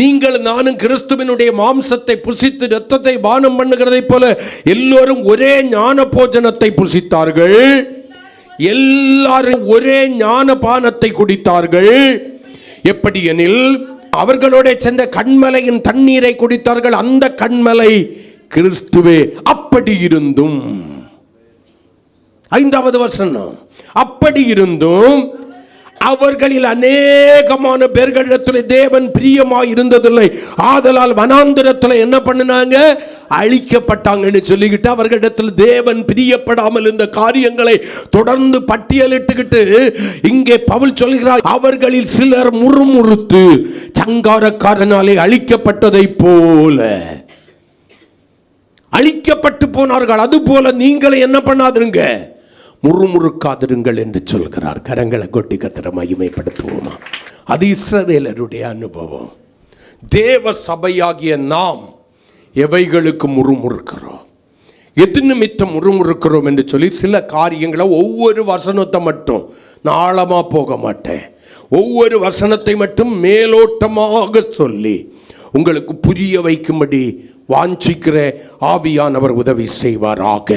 நீங்கள் நானும் கிறிஸ்துவினுடைய மாம்சத்தை புசித்து இரத்தத்தை பானம் பண்ணுகிறதை போல எல்லோரும் ஒரே ஞான போஜனத்தை புசித்தார்கள், எல்லாரும் ஒரே ஞான பானத்தை குடித்தார்கள். எப்படி எனில், அவர்களோட சென்ற கண்மலையின் தண்ணீரை குடித்தார்கள், அந்த கண்மலை கிறிஸ்துவே. அப்படி இருந்தும், 5வது வசனம், அப்படி இருந்தும் அவர்களில் அநேகமான பேர்களிடத்தில் தேவன் பிரியமாய் இருந்ததில்லை, ஆதலால் வனாந்திரத்தில் என்ன பண்ணினாங்க, அழிக்கப்பட்டாங்கன்னு சொல்லிக்கிட்டு அவர்களிடத்தில் தேவன் பிரியப்படாமல் இந்த காரியங்களை தொடர்ந்து பட்டியலிட்டுக்கிட்டு இங்கே பவுல் சொல்கிறார், அவர்களில் சிலர் முறுமுறுத்து சங்காரக்காரனாலே அழிக்கப்பட்டதை போல அழிக்கப்பட்டு போனார்கள். அது போல நீங்களை என்ன பண்ணாதுங்க, முறுமுறுக்காதிருங்கள் என்று சொல்கிறார். கரங்களை கொட்டி கர்த்தரை மகிமைப்படுத்துவோமா? அது இஸ்ரவேலருடைய அனுபவம். தேவ சபையாகிய நாம் எவைகளுக்கு முறுமுறுக்கிறோம், எது நிமித்தம் முறுமுறுக்கிறோம் என்று சொல்லி சில காரியங்களை ஒவ்வொரு வசனத்தை மட்டும் நான் ஆழமாக போக மாட்டேன், ஒவ்வொரு வசனத்தை மட்டும் மேலோட்டமாக சொல்லி உங்களுக்கு புரிய வைக்கும்படி வாஞ்சிக்கிற ஆவியானவர் உதவி செய்வாராக.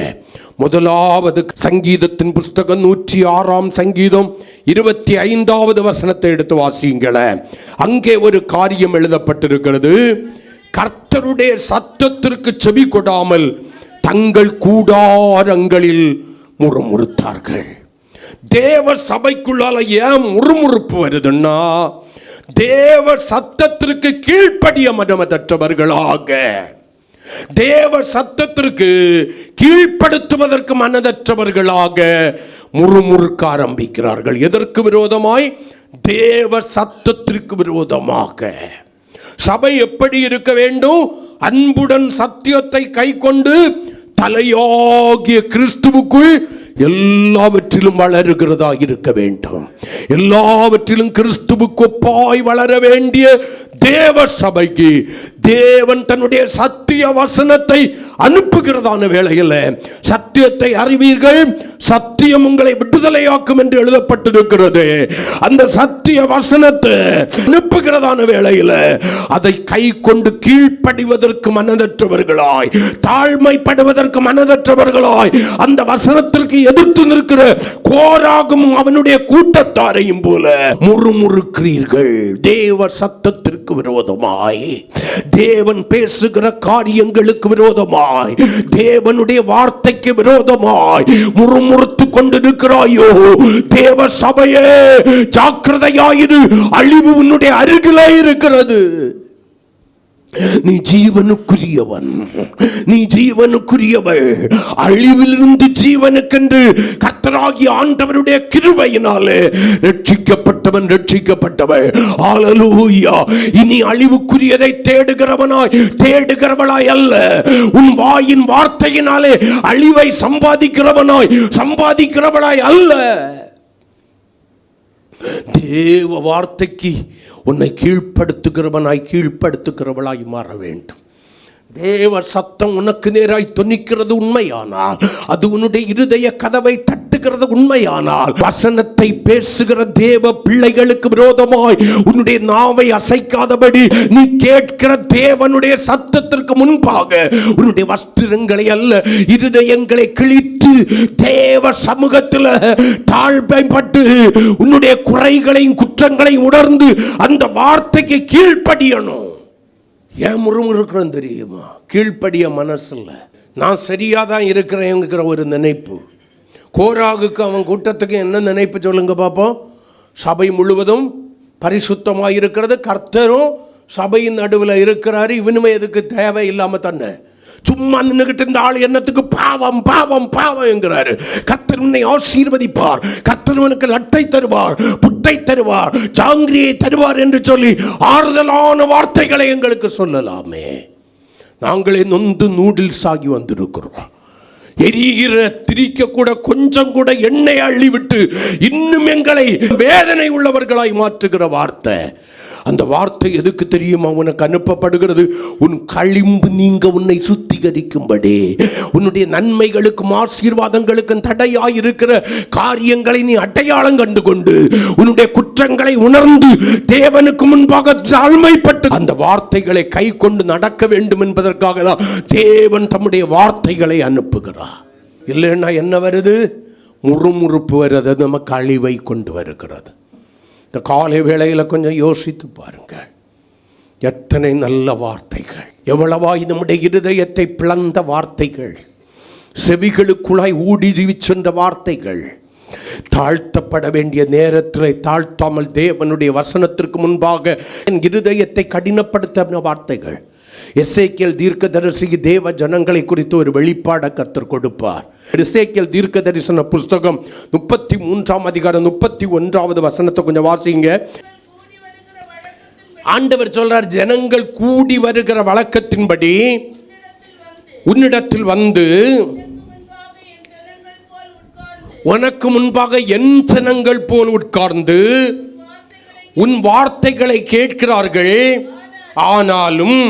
முதலாவது சங்கீதத்தின் புஸ்தகம் 106ஆம் சங்கீதம் 25வது வசனத்தை எடுத்து வாசியுங்களேன். அங்கே ஒரு காரியம் எழுதப்பட்டிருக்கிறது. கர்த்தருடைய சத்தத்திற்கு செவி கொடாமல் தங்கள் கூடாரங்களில் முறுமுறுத்தார்கள். தேவ சபைக்குள்ளால ஏன் முறுமுறுப்பு வருதுன்னா, தேவ சத்தத்திற்கு கீழ்ப்படிய மனமற்றவர்களாக, தேவ சத்தத்திற்கு கீழ்ப்படுத்துவதற்கு மனதற்றவர்களாக முறுமுறுக்க ஆரம்பிக்கிறார்கள். எதற்கு விரோதமாய்? தேவ சத்தத்திற்கு விரோதமாக. சபை எப்படி இருக்க வேண்டும்? அன்புடன் சத்தியத்தை கை கொண்டு தலையாகிய கிறிஸ்துவுக்குள் எல்லாவற்றிலும் வளருகிறதா இருக்க வேண்டும். எல்லாவற்றிலும் கிறிஸ்துவுக்கு ஒப்பாய் வளர வேண்டிய தேவ சபைக்கு தேவன் தன்னுடைய சத்திய வசனத்தை அனுப்புகிறதான வேளையில், சத்தியத்தை அறிவீர்கள், சத்தியம் உங்களை விடுதலையாக்கும் என்று எழுதப்பட்டிருக்கிறது. அந்த சத்திய வசனத்தை அனுப்புகிறதான வேளையில் அதை கை கொண்டு கீழ்ப்படிவதற்கு மனதற்றவர்களாய், தாழ்மைப்படுவதற்கு மனதற்றவர்களாய், அந்த வசனத்திற்கு எதிர்த்து நிற்கிற கோராகும் அவனுடைய கூட்டத்தாரையும் போல முறுமுறுக்கிறீர்கள். தேவ சத்தத்திற்கு விரோதமாய், தேவன் பேசுகிற காரியங்களுக்கு விரோதமாய், தேவனுடைய வார்த்தைக்கு விரோதமாய் முறுமுறுத்து கொண்டிருக்கிறாயோ, தேவ சபையே ஜாக்கிரதையாயிரு, அழிவு உன்னுடைய அருகிலே இருக்கிறது. நீ ஜீவனுக்குரியவன், நீ ஜீவனுக்குரியவள். அழிவிலிருந்து ஜீவனுக்கென்று கர்த்தராகிய ஆண்டவருடைய கிருபையினாலே ரட்சிக்கப்பட்டவன், ரட்சிக்கப்பட்டவள். ஹல்லேலூயா. இனி அழிவுக்குரியதை தேடுகிறவளாய் அல்ல, உன் வாயின் வார்த்தையினாலே அழிவை சம்பாதிக்கிறவளாய் அல்ல. தேவ வார்த்தைக்கு உன்னை கீழ்ப்படுத்துகிறவளாய் மாற வேண்டும். தேவ சத்தம் உனக்கு நேராய் தொனிக்கிறது உண்மையானால் அது உன்னுடைய இருதய கதவை தட்டுகிற பேசுகிறது உண்மையானால், வசனத்தை பேசுகிற தேவ பிள்ளைகளுக்கு விரோதமாய் உன்னுடைய நாவை அசைக்காதபடி நீ கேட்கிற தேவனுடைய சத்தத்திற்கு முன்பாக உன்னுடைய வஸ்திரங்களை அல்ல, இருதயங்களை கிழித்து தேவ சமூகத்தில் தாழ்மைப்பட்டு உன்னுடைய குறைகளையும் குற்றங்களையும் உணர்ந்து அந்த வார்த்தைக்கு கீழ்ப்படியணும். ஏன் முறுமுறுக்கிறோம் தெரியுமா? கீழ்ப்படிய மனசுல நான் சரியாதான் இருக்கிறேங்கிற ஒரு நினைப்பு. கோராகுக்கு அவன் கூட்டத்துக்கு என்ன நினைப்பு சொல்லுங்க பாப்போம்? சபை முழுவதும் பரிசுத்தமாக இருக்கிறது, கர்த்தரும் சபையின் நடுவில் இருக்கிறாரு, இவனுமே எதுக்கு தேவை இல்லாம தன்னை சும்மா நின்றுகிட்டு இந்த ஆள் என்னத்துக்கு பாவம் பாவம் பாவம் என்கிறாரு. கர்த்தர் உன்னை ஆசீர்வதிப்பார், கர்த்தர் உனக்கு லட்டை தருவார், புட்டை தருவார், ஜாங்கிரியை தருவார் என்று சொல்லி ஆறுதலான வார்த்தைகளை எங்களுக்கு சொல்லலாமே. நாங்களே நொந்து நூடுல்ஸ் ஆகி வந்திருக்கிறோம். எரிகிற திரிக்க கூட கொஞ்சம் கூட எண்ணெய் அள்ளிவிட்டு இன்னும் எங்களை வேதனை உள்ளவர்களாய் மாற்றுகிற வார்த்தை. அந்த வார்த்தை எதுக்கு தெரியுமா உனக்கு அனுப்பப்படுகிறது? உன் களிம்பு நீங்க உன்னை சுத்திகரிக்கும்படி, உன்னுடைய நன்மைகளுக்கும் ஆசீர்வாதங்களுக்கும் தடையாய் இருக்கிற காரியங்களை நீ அடையாளம் கண்டு கொண்டு உன்னுடைய குற்றங்களை உணர்ந்து தேவனுக்கு முன்பாக தாழ்மைப்பட்டு அந்த வார்த்தைகளை கை கொண்டு நடக்க வேண்டும் என்பதற்காக தான் தேவன் தம்முடைய வார்த்தைகளை அனுப்புகிறார். இல்லைன்னா என்ன வருது? முறுமுறுப்பு வருது, நமக்கு அழிவை கொண்டு வருகிறது. இந்த காலை வேளையில் கொஞ்சம் யோசித்து பாருங்கள். எத்தனை நல்ல வார்த்தைகள், எவ்வளவாய் நம்முடைய இருதயத்தை பிளந்த வார்த்தைகள், செவிகளுக்குள்ளாய் ஊடுருவி சென்ற வார்த்தைகள், தாழ்த்தப்பட வேண்டிய நேரத்தில் தாழ்த்தாமல் தேவனுடைய வசனத்திற்கு முன்பாக என் இருதயத்தை கடினப்படுத்த வார்த்தைகள். எசேக்கியேல் தீர்க்கதரிசி தேவ ஜனங்களை குறித்து ஒரு வெளிப்பாட கர்த்தர் கொடுப்பார். எசேக்கியேல் தீர்க்க தரிசன புஸ்தகம் 33ஆம் அதிகாரம் 31வது வசனத்தை கொஞ்சம் வாசிங்க. ஆண்டவர் சொல்றார், ஜனங்கள் கூடி வருகிற வழக்கத்தின்படி உன்னிடத்தில் வந்து உனக்கு முன்பாக என் ஜனங்கள் போல் உட்கார்ந்து உன் வார்த்தைகளை கேட்கிறார்கள், ஆனாலும்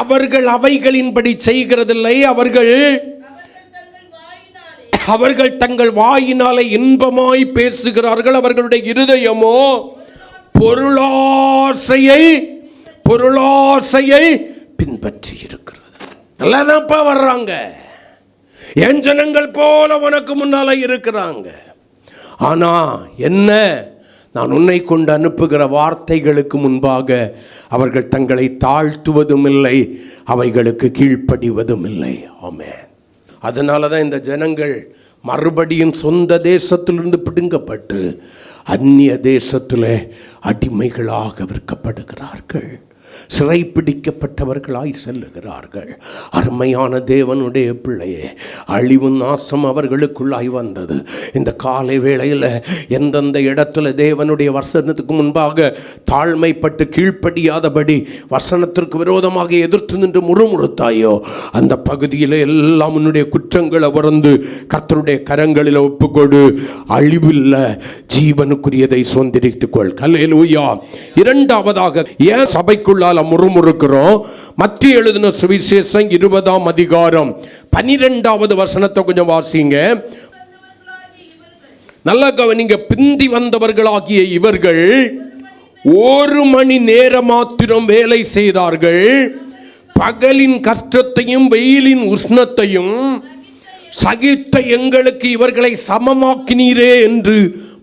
அவர்கள் அவைகளின்படி செய்கிறதில்லை. அவர்கள் தங்கள் வாயினாலே இன்பமாய் பேசுகிறார்கள், அவர்களுடைய இருதயமோ பொருளாசையை பின்பற்றி இருக்கிறது. நல்லதாப்பா வர்றாங்க, என் ஜனங்கள் போல உனக்கு முன்னால இருக்கிறாங்க. ஆனா என்ன? நான் உன்னை கொண்டு அனுப்புகிற வார்த்தைகளுக்கு முன்பாக அவர்கள் தங்களை தாழ்த்துவதும் இல்லை, அவைகளுக்கு கீழ்ப்படிவதும் இல்லை. ஆமென். அதனால தான் இந்த ஜனங்கள் மறுபடியும் சொந்த தேசத்திலிருந்து பிடுங்கப்பட்டு அந்நிய தேசத்தில் அடிமைகளாக விற்கப்படுகிறார்கள், சிறைப்பிடிக்கப்பட்டவர்களாய் செல்லுகிறார்கள். அருமையான தேவனுடைய பிள்ளையே, அழிவு நாசம் அவர்களுக்குள்ளாய் வந்தது. இந்த காலை வேளையில் எந்தெந்த இடத்துல தேவனுடைய வசனத்துக்கு முன்பாக தாழ்மைப்பட்டு கீழ்ப்படியாதபடி வசனத்திற்கு விரோதமாக எதிர்த்து நின்று முறுமுறுத்தாயோ, அந்த பகுதியில் எல்லாம் உன்னுடைய குற்றங்களை உணர்ந்து கர்த்தருடைய கரங்களில் ஒப்புக்கொடு. அழிவில்ல, ஜீவனுக்குரியதை சொந்தரித்துக்கொள். அல்லேலூயா. இரண்டாவதாக, ஏன் சபைக்குள்ளால் முறுமுறுக்கிறோம்? மத்திய எழுதின சுவிசேஷம் 20ஆம் அதிகாரம் 12வது வசனத்தை கொஞ்சம் வாசிங்க. நல்லா கவனிங்க. பிந்தி வந்தவர்களாகிய இவர்கள் 1 மணி நேரம் மாத்திரம் வேலை செய்தார்கள், பகலின் கஷ்டத்தையும் வெயிலின் உஷ்ணத்தையும் சகித்த எங்களுக்கு இவர்களை சமமாக்கினீரே என்று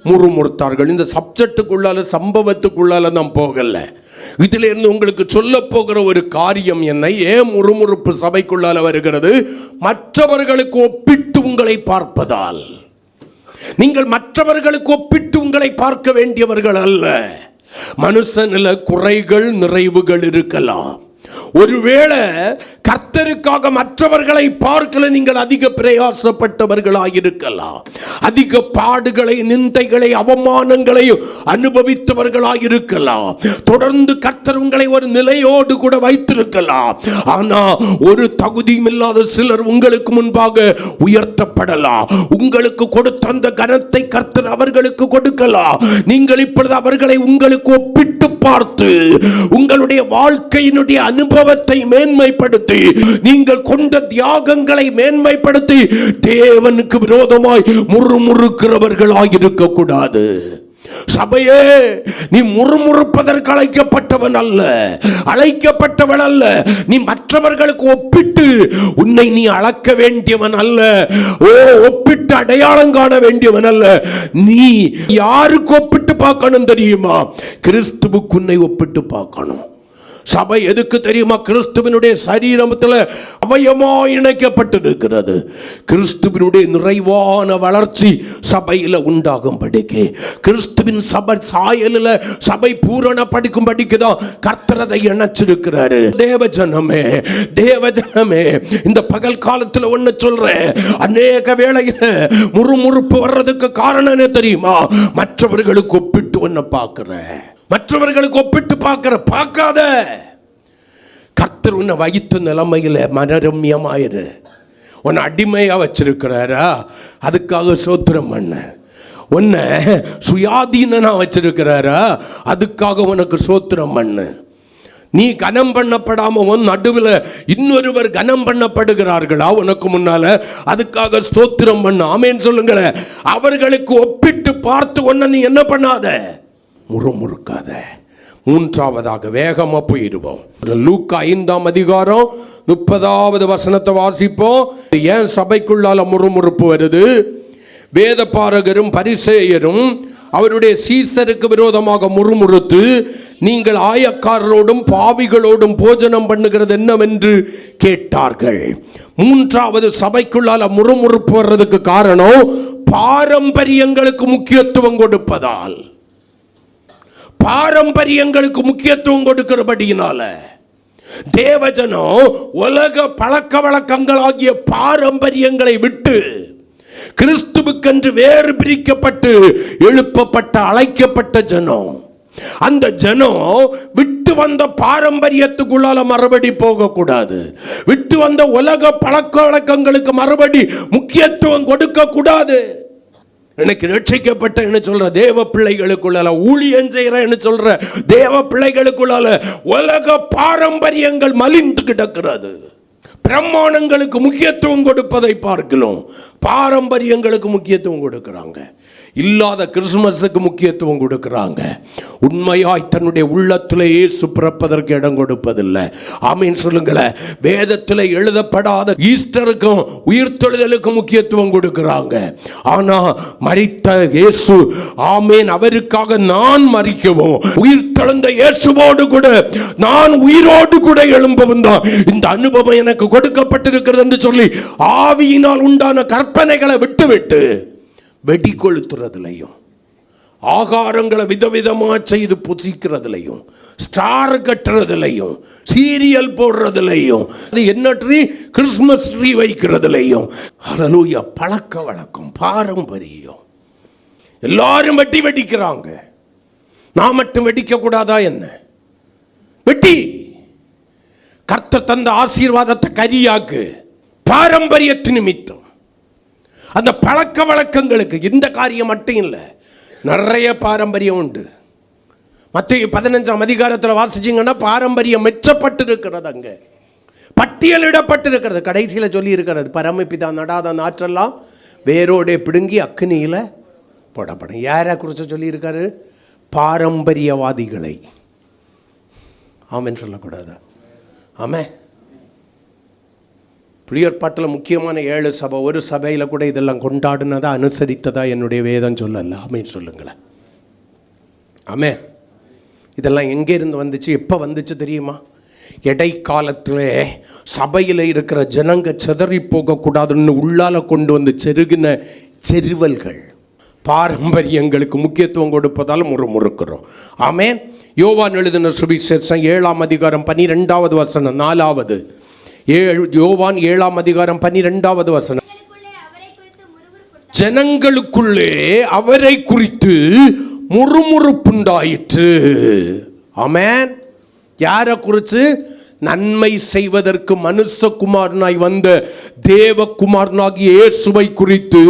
முறுமுறுத்தார்கள். இந்த சப்ஜெக்டுக்குள்ளால, சம்பவத்துக்குள்ளால நாம் போகல. இதில் இருந்து உங்களுக்கு சொல்ல போகிற ஒரு காரியம் என்ன? ஏன் முறுமுறுப்பு சபைக்குள்ளால வருகிறது? மற்றவர்களுக்கு ஒப்பிட்டு உங்களை பார்ப்பதால். நீங்கள் மற்றவர்களுக்கு ஒப்பிட்டு உங்களை பார்க்க வேண்டியவர்கள் அல்ல. மனுஷனில் குறைகள் நிறைவுகள் இருக்கலாம். ஒருவேளை கர்த்தருக்காக மற்றவர்களை பார்க்கல நீங்கள் அதிக பிரயாசப்பட்டவர்களாயிருக்கலாம், அதிக பாடுகளை, நிந்தைகளை, அவமானங்களை அனுபவித்தவர்களாயிருக்கலாம், தொடர்ந்து கர்த்தர் உங்களை ஒரு நிலையோடு கூட வைத்திருக்கலாம். ஆனா ஒரு தகுதியும் இல்லாத சிலர் உங்களுக்கு முன்பாக உயர்த்தப்படலாம். உங்களுக்கு கொடுத்த அந்த கனத்தை கர்த்தர் அவர்களுக்கு கொடுக்கலாம். நீங்கள் இப்பொழுது அவர்களை உங்களுக்கு ஒப்பிட்டு பார்த்து உங்களுடைய வாழ்க்கையினுடைய அனுபவ அனுபவத்தை மேன்மைப்படுத்தி, நீங்கள் கொண்ட தியாகங்களை மேன்மைப்படுத்தி தேவனுக்கு விரோதமாய் முறுமுறுக்கிறவர்களாய் இருக்கக்கூடாது. சபையே, நீ முறுமுறுப்பதற்கு அழைக்கப்பட்டவன் அல்ல, அழைக்கப்பட்டவன் அல்ல. நீ மற்றவர்களுக்கு ஒப்பிட்டு உன்னை நீ அளக்க வேண்டியவன் அல்ல. ஒப்பிட்டு அடையாளம் காண வேண்டியவன் அல்ல. நீ யாருக்கு ஒப்பிட்டு பார்க்கணும் தெரியுமா? கிறிஸ்துவுக்கு உன்னை ஒப்பிட்டு பார்க்கணும். சபை எதுக்கு தெரியுமா? கிறிஸ்துவினுடைய சரீரத்தில் அவயமாய் இணைக்கப்பட்டிருக்கிறது. கிறிஸ்துவினுடைய நிறைவான வளர்ச்சி சபையில் உண்டாகும்படிக்கு, கிறிஸ்துவின் சபை சாயலில் சபை பூரணப்படுக்கும்படிக்கு தான் கர்த்தர் அதை இணைச்சிருக்கிறாரு. தேவஜனமே, தேவஜனமே, இந்த பகல் காலத்தில் ஒன்று சொல்றேன், அநேக வேளையில் முறுமுறுப்பு வர்றதுக்கு காரணம் என்ன தெரியுமா? மற்றவர்களுக்கு ஒப்பிட்டு ஒன்ன பார்க்கிற, மற்றவர்களுக்கு ஒப்பிட்டு பார்க்காத. கர்த்தர் உன்னை வைத்த நிலைமையில மனரம்யமாயிரு. உன்னை அடிமையா வச்சிருக்கிறாரா? அதுக்காக சோத்திரம் பண்ண. உன்னை சுயாதீனா வச்சிருக்கிறாரா? அதுக்காக உனக்கு சோத்திரம் பண்ண. நீ கனம் பண்ணப்படாம உன் நடுவில் இன்னொருவர் கனம் பண்ணப்படுகிறார்களா உனக்கு முன்னால? அதுக்காக ஸ்தோத்திரம் பண்ண. ஆமேன் சொல்லுங்களேன். அவர்களுக்கு ஒப்பிட்டு பார்த்து ஒன்ன நீ என்ன பண்ணாத, முறுமுறுக்காத. மூன்றாவதாக வேகமா போயிடுவோம். லூக்கா 5ஆம் அதிகாரம் 30வது வசனத்தை வாசிப்போம். ஏன் சபைக்குள்ளால முறுமுறுப்பு வருது? வேத பாரகரும் பரிசேயரும் அவருடைய சீசருக்கு விரோதமாக முறுமுறுத்து, நீங்கள் ஆயக்காரரோடும் பாவிகளோடும் போஜனம் பண்ணுகிறது என்னவென்று கேட்டார்கள். மூன்றாவது சபைக்குள்ளால முறுமுறுப்பு வர்றதுக்கு காரணம் பாரம்பரியங்களுக்கு முக்கியத்துவம் கொடுப்பதால். பாரம்பரியங்களுக்கு முக்கியத்துவம் கொடுக்கிறபடியினால தேவஜனம் உலக பழக்க வழக்கங்களாகிய பாரம்பரியங்களை விட்டு கிறிஸ்துவுக்கென்று வேறு பிரிக்கப்பட்டு எழுப்பப்பட்ட அழைக்கப்பட்ட ஜனம். அந்த ஜனம் விட்டு வந்த பாரம்பரியத்துக்குள்ளால மறுபடி போகக்கூடாது. விட்டு வந்த உலக பழக்க வழக்கங்களுக்கு மறுபடி முக்கியத்துவம் கொடுக்க கூடாது. எனக்கு ரட்சிக்கப்பட்ட என்ன சொல்ற தேவ பிள்ளைகளுக்குள்ள, ஊழியம் செய்யற என்ன சொல்ற தேவ பிள்ளைகளுக்குள்ள உலக பாரம்பரியங்கள் மலிந்து கிடக்கிறது. பிரமாணங்களுக்கு முக்கியத்துவம் கொடுப்பதை பார்க்கிறோம், பாரம்பரியங்களுக்கு முக்கியத்துவம் கொடுக்கிறாங்க. இல்லாத கிறிஸ்துமஸுக்கு முக்கியத்துவம் கொடுக்கிறாங்க. உண்மையாய் தன்னுடைய உள்ளத்திலே இயேசு பிறப்பதற்கு இடம் கொடுப்பதில்லை. ஆமீன் சொல்லுங்களேன். வேதத்தில் எழுதப்படாத ஈஸ்டருக்கும் உயிர்த்தெழுதலுக்கும் முக்கியத்துவம் கொடுக்கிறாங்க. ஆனா மரித்த இயேசு, ஆமீன், அவருக்காக நான் மரிக்கவும் உயிர்த்தெழுந்த இயேசுவோடு கூட நான் உயிரோடு கூட எழும்பவும் தான் இந்த அனுபவம் எனக்கு கொடுக்கப்பட்டிருக்கிறது என்று சொல்லி ஆவியினால் உண்டான கற்பனைகளை விட்டுவிட்டு வெடி கொளுத்துறதுலையும், ஆகாரங்களை விதவிதமா செய்து புசிக்கிறதுலையும், ஸ்டார் கட்டுறதுலையும், சீரியல் போடுறதுலையும், அது என்ன ட்ரீ, கிறிஸ்துமஸ் ட்ரீ வைக்கிறதுலையும், ஹல்லேலூயா, பழக்க வழக்கம் பாரம்பரியம். எல்லாரும் வெடிக்கிறாங்க. நான் மட்டும் வெடிக்க கூடாதா என்ன? வெட்டி கர்த்தர் தந்த ஆசீர்வாதத்தை கரியாக்கு. பாரம்பரியத்து நிமித்தம் அந்த பழக்க வழக்கங்களுக்கு இந்த காரியம் மட்டும் இல்லை, நிறைய பாரம்பரியம் உண்டு. மத்தேயு 15ஆம் அதிகாரத்தில் வாசிச்சிங்கன்னா பாரம்பரியம் மெச்சப்பட்டிருக்கிறது, அங்கே பட்டியலிடப்பட்டிருக்கிறது. கடைசியில் சொல்லி இருக்கிறது, பரமபிதா நடாத நாற்றெல்லாம் வேரோடே பிடுங்கி அக்னியில் போடப்படும். யாரை குறித்து சொல்லியிருக்காரு? பாரம்பரியவாதிகளை. ஆமென் சொல்லக்கூடாதா? ஆமே. புதிய ஏற்பாட்டில் முக்கியமான 7 சபை, ஒரு சபையில் கூட இதெல்லாம் கொண்டாடினதா அனுசரித்ததா என்னுடைய வேதம் சொல்லல. ஆமென் சொல்லுங்களேன். ஆமே. இதெல்லாம் எங்கே இருந்து வந்துச்சு, எப்போ வந்துச்சு தெரியுமா? இடைக்காலத்தில் சபையில் இருக்கிற ஜனங்க சிதறி போகக்கூடாதுன்னு உள்ளால கொண்டு வந்து செருகின செருவல்கள். பாரம்பரியங்களுக்கு முக்கியத்துவம் கொடுப்பதால் முறுமுறுக்கிறோம். ஆமென். யோவான் எழுதின சுவிசேஷம் 7ஆம் அதிகாரம் 12வது வசனம், 4வது யோவான் 7ஆம் அதிகாரம் 12வது வசனம். ஜனங்களுக்குள்ளே அவரை குறித்து முறுமுறுப்புண்டாயிற்று. ஆமென். யாரை குறித்து? நன்மை செய்வதற்கு மனுஷகுமாரனாய் வந்த தேவகுமாரனாகிய இயேசுவை குறித்து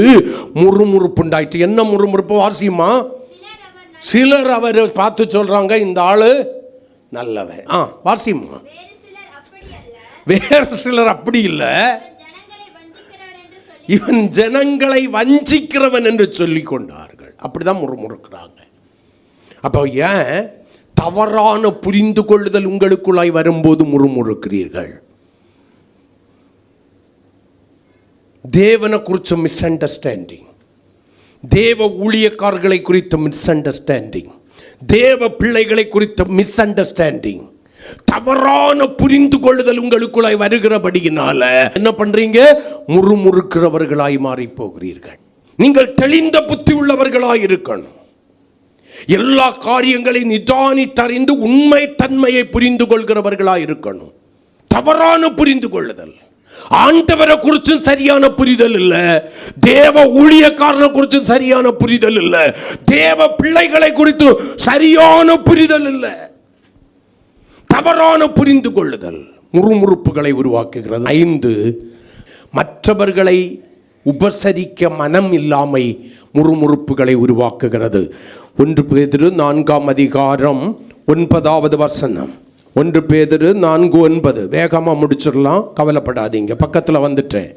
முறுமுறுப்புண்டாயிற்று. என்ன முறுமுறுப்பு? வாசிமா. சிலர் அவரை பார்த்து சொல்றாங்க, இந்த ஆளு நல்லவன். வாசிமா. வேறு சிலர் அப்படி இல்லை, இவன் ஜனங்களை வஞ்சிக்கிறவன் என்று சொல்லிக் கொண்டார்கள். அப்படிதான் முறுமுறுக்கிறாங்க. அப்போ ஏன் தவறான புரிந்து கொள்ளுதல் உங்களுக்குள்ளாய் வரும்போது முறுமுறுக்கிறீர்கள்? தேவனை குறித்த மிஸ் அண்டர்ஸ்டாண்டிங், தேவ ஊழியக்காரர்களை குறித்த மிஸ் அண்டர்ஸ்டாண்டிங், தேவ பிள்ளைகளை குறித்த மிஸ் அண்டர்ஸ்டாண்டிங், தவறான புரிந்து கொள்ளுதல் உங்களுக்குள்ளாய் வருகிறபடியினால என்ன பண்றீங்க? முறுமுறுக்கிறவர்களாய் மாறி போகிறீர்கள். நீங்கள் தெளிந்த புத்தி உள்ளவர்களாய் இருக்கணும். எல்லா காரியங்களையும் நிதானித்தறிந்து உண்மை தன்மையை புரிந்து கொள்கிறவர்களாய் இருக்கணும். தவறான புரிந்து கொள்ளுதல், ஆண்டவரை குறிச்சும் சரியான புரிதல் இல்லை, தேவ ஊழியக்காரனை குறிச்சும் சரியான புரிதல் இல்லை, தேவ பிள்ளைகளை குறித்து சரியான புரிதல் இல்லை. தவறான புரிந்து கொள்ளுதல் முறுமுறுப்புகளை உருவாக்குகிறது. 5, மற்றவர்களை உபசரிக்க மனம் இல்லாமை முறுமுறுப்புகளை உருவாக்குகிறது. 1 பேதுரு 4ஆம் அதிகாரம் 9வது வசனம். 1 பேதுரு 4:9. வேகமா முடிச்சிடலாம், கவலைப்படாதீங்க, பக்கத்தில் வந்துட்டேன்.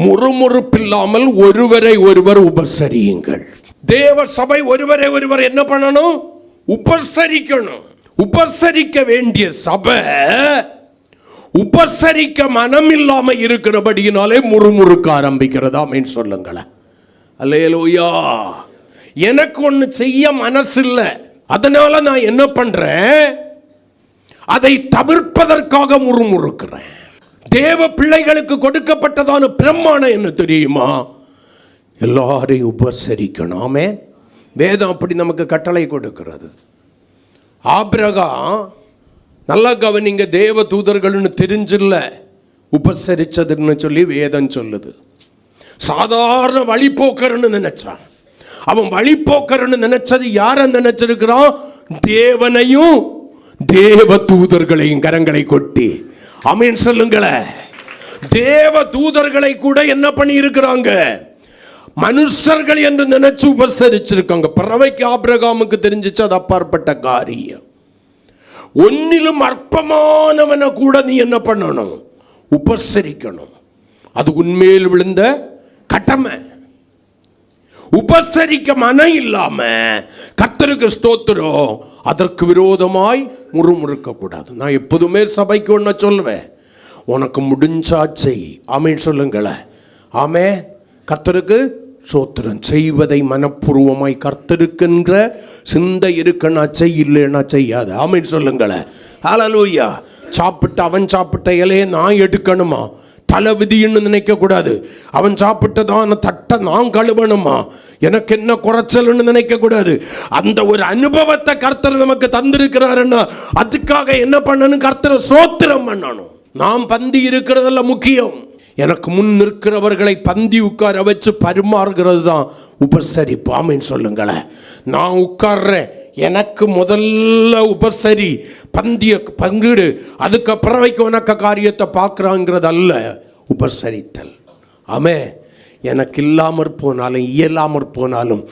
முறுமுறுப்பில்லாமல் ஒருவரை ஒருவர் உபசரியுங்கள். தேவ சபை ஒருவரை ஒருவர் என்ன பண்ணணும்? உபசரிக்கணும். உபசரிக்க வேண்டிய சபை உபசரிக்க மனம் இல்லாம இருக்கிறபடியினாலே முறுமுறுக்க ஆரம்பிக்கிறதா? ஆமென் சொல்லுங்களேன். அல்லேலூயா. எனக்கு ஒன்று செய்ய மனசு இல்லை, அதனால நான் என்ன பண்றேன்? அதை தவிர்ப்பதற்காக முறுமுறுக்கிறேன். தேவ பிள்ளைகளுக்கு கொடுக்கப்பட்டதான பிரமாணம் என்ன தெரியுமா? எல்லாரையும் உபசரிக்கணும். ஆமென். வேதம் அப்படி நமக்கு கட்டளை கொடுக்கிறது. ஆபிரகாம், நல்லா கவனிங்க, தேவ தூதர்கள்னு தெரிஞ்சில்ல உபசரிச்சதுன்னு சொல்லி வேதம் சொல்லுது. சாதாரண வழிபோக்கர்னு நினைச்சான். அவன் வழிபோக்கர்னு நினைச்சது யார நினைச்சிருக்கிறான்? தேவனையும் தேவ தூதர்களையும். கரங்களை கொட்டி ஆமென் சொல்லுங்களேன். தேவ தூதர்களை கூட என்ன பண்ணி இருக்கிறாங்க? மனுஷர்கள் என்று நினைச்சு உபசரிச்சிருக்காங்க. பறவைக்கு ஆபிரகாமுக்கு தெரிஞ்சிச்சு அது அப்பாற்பட்ட காரியம். ஒன்னிலும் அற்பமானவனை கூட நீ என்ன பண்ணணும்? உபசரிக்கணும். அது உண்மையில் விழுந்த கடமை. உபசரிக்க மனம் இல்லாம கர்த்தருக்கு ஸ்தோத்திரம், அதற்கு விரோதமாய் முறுமுறுக்க கூடாது. நான் எப்போதுமே சபைக்கு ஒன்று சொல்லுவேன், உனக்கு முடிஞ்சாச்சை. ஆமென் சொல்லுங்களேன். ஆமே. கர்த்தருக்கு ஸ்தோத்திரம். செய்வதை மனப்பூர்வமாய் கர்த்தருக்குன்ற சிந்தை இருக்குன்னா செய், இல்லைன்னா செய்யாது. ஆமென் சொல்லுங்களேன். ஹல்லேலூயா. சாப்பிட்ட அவன் சாப்பிட்ட இலையை நான் எடுக்கணுமா? தலை விதின்னு நினைக்க கூடாது. அவன் சாப்பிட்டதான தட்டை நான் கழுவணுமா? எனக்கு என்ன குறைச்சல்னு நினைக்க கூடாது. அந்த ஒரு அனுபவத்தை கர்த்தர் நமக்கு தந்திருக்கிறாருன்னா அதுக்காக என்ன பண்ணணும்? கர்த்தரை ஸ்தோத்திரம் பண்ணணும். நாம் பந்தி இருக்கிறதெல்லாம் முக்கியம். எனக்கு முன் நிற்கிறவர்களை பந்தி உட்கார வச்சு பரிமாறுகிறது தான் உபசரிப்பு. ஆமென் சொல்லுங்களேன். நான் உட்கார்றேன், எனக்கு முதல்ல உபசரி, பந்திய பங்கிடு, அதுக்கப்புறம் வைக்க உனக்க காரியத்தை பார்க்குறாங்கிறது அல்ல உபசரித்தல். ஆமே. எனக்கு இல்லாமற் போனாலும் இயலாமற் போனாலும்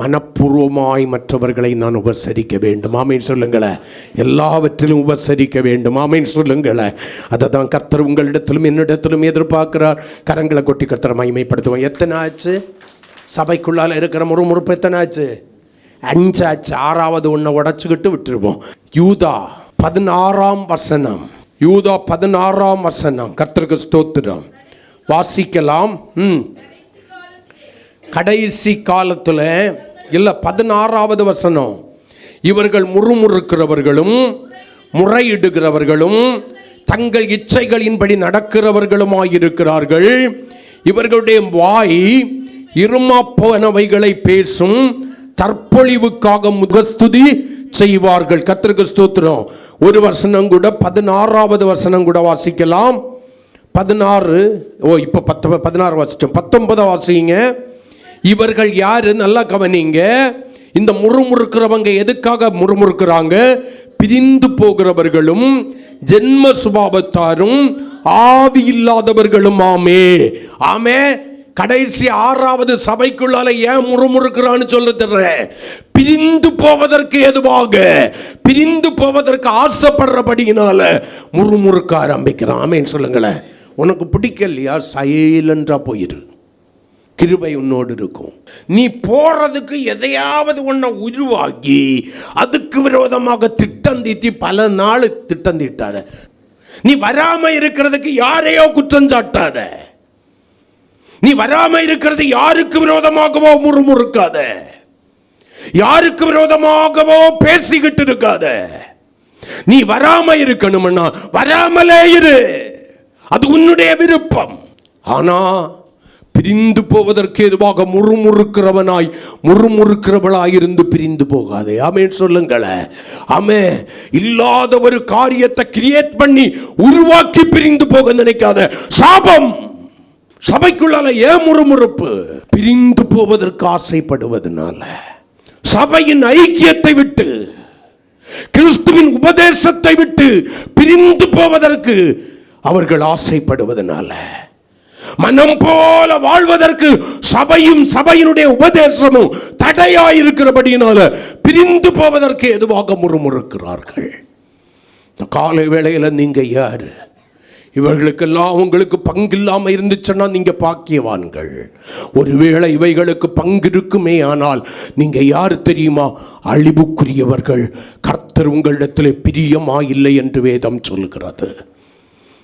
மனப்பூர்வமாய் மற்றவர்களை நான் உபசரிக்க வேண்டும். ஆமென் சொல்லுங்களேன். எல்லாவற்றிலும் உபசரிக்க வேண்டும். ஆமென் சொல்லுங்களேன். அதை தான் கர்த்தர் உங்களிடத்திலும் என்னிடத்திலும் எதிர்பார்க்கிறார். கரங்களை கொட்டி கர்த்தரை மகிமைப்படுத்துவோம். எத்தனை ஆச்சு? சபைக்குள்ளால் இருக்கிற முறுமுறுப்பு எத்தனை ஆச்சு? 5 ஆச்சு. 6வது ஒன்றை உடச்சிக்கிட்டு விட்டுருவோம். யூதா 16ஆம் வசனம். யூதா 16ஆம் வசனம். கர்த்தருக்கு ஸ்தோத்திரம். வாசிக்கலாம். கடைசி காலத்தில் இல்லை, 16வது வசனம். இவர்கள் முறுமுறுக்கிறவர்களும் முறையிடுகிறவர்களும் தங்கள் இச்சைகளின்படி நடக்கிறவர்களுமாயிருக்கிறார்கள். இவர்களுடைய வாய் இருமாப்பனவைகளை பேசும், தற்பொழிவுக்காக முகஸ்துதி செய்வார்கள். கர்த்தருக்கு ஸ்தோத்திரம். ஒரு வசனம் கூட 16வது வசனம் கூட வாசிக்கலாம். 16. இப்போ 16 வாசிச்சோம். 19 வாசிங்க. இவர்கள் யாரு? நல்லா கவனிங்க. இந்த முறுமுறுக்கிறவங்க எதுக்காக முறுமுறுக்கிறாங்க? பிரிந்து போகிறவர்களும் ஜென்ம சுபாவத்தாரும் ஆவி இல்லாதவர்களும். ஆமே. ஆமே. கடைசி 6வது சபைக்குள்ளால ஏன் முறுமுறுக்கிறான்னு சொல்ல தெரியல. பிரிந்து போவதற்கு ஏதுவாக, பிரிந்து போவதற்கு ஆசைப்படுறபடியினால முறுமுறுக்க ஆரம்பிக்கிறான். ஆமென் சொல்லுங்களேன். உனக்கு பிடிக்கலையா, சைலண்டா போயிரு, கிருபை உன்னோடு இருக்கும். நீ போறதுக்கு எதையாவது ஒன்றை உருவாக்கி அதுக்கு விரோதமாக திட்டம் தீட்டி பல நாள் திட்டம் தீட்டாத. நீ வராம இருக்கிறதுக்கு யாரையோ குற்றம் சாட்டாத. நீ வராம இருக்கிறது யாருக்கு விரோதமாகவோ முறுமுறுக்காத, யாருக்கு விரோதமாகவோ பேசிக்கிட்டு இருக்காத. நீ வராம இருக்கணும்னா வராமலே இரு, அது உன்னுடைய விருப்பம். ஆனா பிரிந்து போவதற்கு எதுவாக முறுமுறுக்கிறவளாய் இருந்து பிரிந்து போகாதே. ஆமென் சொல்லுங்களேன். ஆமே. இல்லாத ஒரு காரியத்தை கிரியேட் பண்ணி உருவாக்கி பிரிந்து போக நினைக்காத. சாபம். சபைக்குள்ளால ஏன் முறுமுறுப்பு? பிரிந்து போவதற்கு ஆசைப்படுவதனால, சபையின் ஐக்கியத்தை விட்டு, கிறிஸ்துவின் உபதேசத்தை விட்டு பிரிந்து போவதற்கு அவர்கள் ஆசைப்படுவதனால, மனம் போல வாழ்வதற்கு சபையும் சபையினுடைய உபதேசமும் தடையாயிருக்கிறபடியினால பிரிந்து போவதற்கு எதுவாக முறுமுறுக்கிறார்கள். காலை வேளையில நீங்க யாரு? இவர்களுக்கெல்லாம் உங்களுக்கு பங்கு இல்லாம இருந்துச்சுன்னா நீங்க பாக்கியவான்கள். ஒருவேளை இவைகளுக்கு பங்கு இருக்குமே ஆனால் நீங்க யாரு தெரியுமா? அழிவுக்குரியவர்கள். கர்த்தர் உங்களிடத்திலே பிரியமா இல்லை என்று வேதம் சொல்கிறது.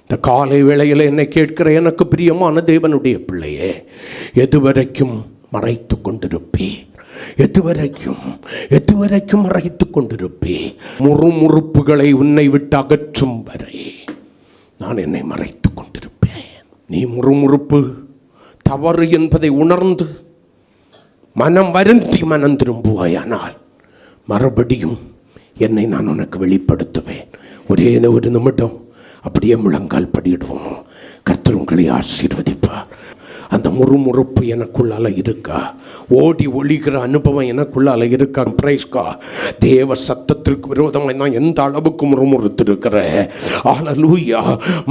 இந்த காலை வேளையில் என்னை கேட்கிற எனக்கு பிரியமான தேவனுடைய பிள்ளையே, எதுவரைக்கும் மறைத்து கொண்டிருப்பே? எதுவரைக்கும் மறைத்து கொண்டிருப்பே? முறுமுறுப்புகளை உன்னை விட்டு அகற்றும் வரை நான் என்னை மறைத்து கொண்டிருப்பேன். நீ முறுமுறுப்பு தவறு என்பதை உணர்ந்து மனம் வருந்தி மனம் திரும்புவாயானால் மறுபடியும் என்னை நான் உனக்கு வெளிப்படுத்துவேன். ஒரே ஒரு நிமிடம் அப்படியே முழங்கால் படியிடுவோம். கர்த்தர் உங்களை ஆசீர்வதிப்பார். அந்த முறுமுறுப்பு எனக்குள்ளால இருக்கா? ஓடி ஒளிகிற அனுபவம் எனக்குள்ளால இருக்கா? பிரைஸ்கா. தேவ சத்தத்திற்கு விரோதமாக நான் எந்த அளவுக்கு முறுமுறுத்திருக்கிறேன். ஹல்லேலூயா.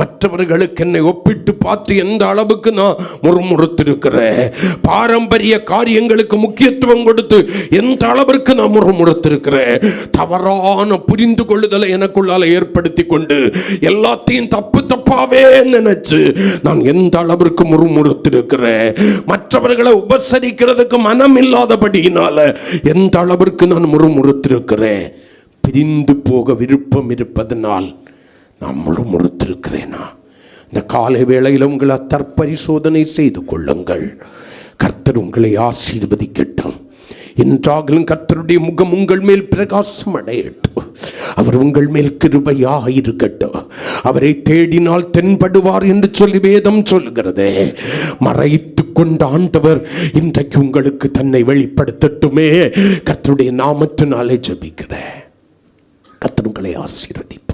மற்றவர்களுக்கு என்னை ஒப்பிட்டு பார்த்து எந்த அளவுக்கு நான் முறுமுறுத்திருக்கிறேன். பாரம்பரிய காரியங்களுக்கு முக்கியத்துவம் கொடுத்து எந்த அளவிற்கு நான் முறுமுறுத்திருக்கிறேன். தவறான புரிந்து கொள்ளுதலை எனக்குள்ளால ஏற்படுத்தி கொண்டு எல்லாத்தையும் தப்பாவே நினைச்சு நான் எந்த அளவிற்கு முறுமுறுத்திருக்கிறேன். மற்றவர்களை உபசரிக்கிறதுக்கு மனம் இல்லாதபடியினால எந்த அளவிற்கு நான் முறுமுறுத்திருக்கிறேன். பிரிந்து போக விருப்பம் இருப்பதனால் நான் முறுமுறுத்திருக்கிறேனா? இந்த காலை வேளையில் உங்களை தற்பரிசோதனை செய்து கொள்ளுங்கள். கர்த்தர் உங்களை ஆசீர்வதிக்கட்டும். என்றாலும் கர்த்தருடைய முகம் உங்கள் மேல் பிரகாசம் அடையட்டும். அவர் உங்கள் மேல் கிருபையாக இருக்கட்டும். அவரை தேடினால் தென்படுவார் என்று சொல்லி வேதம் சொல்கிறது. மறைத்து கொண்ட ஆண்டவர் இன்றைக்கு உங்களுக்கு தன்னை வெளிப்படுத்தட்டுமே. கர்த்தருடைய நாமத்தினாலே ஜெபிக்கிறேன். கர்த்தர் உங்களை ஆசீர்வதிப்பார்.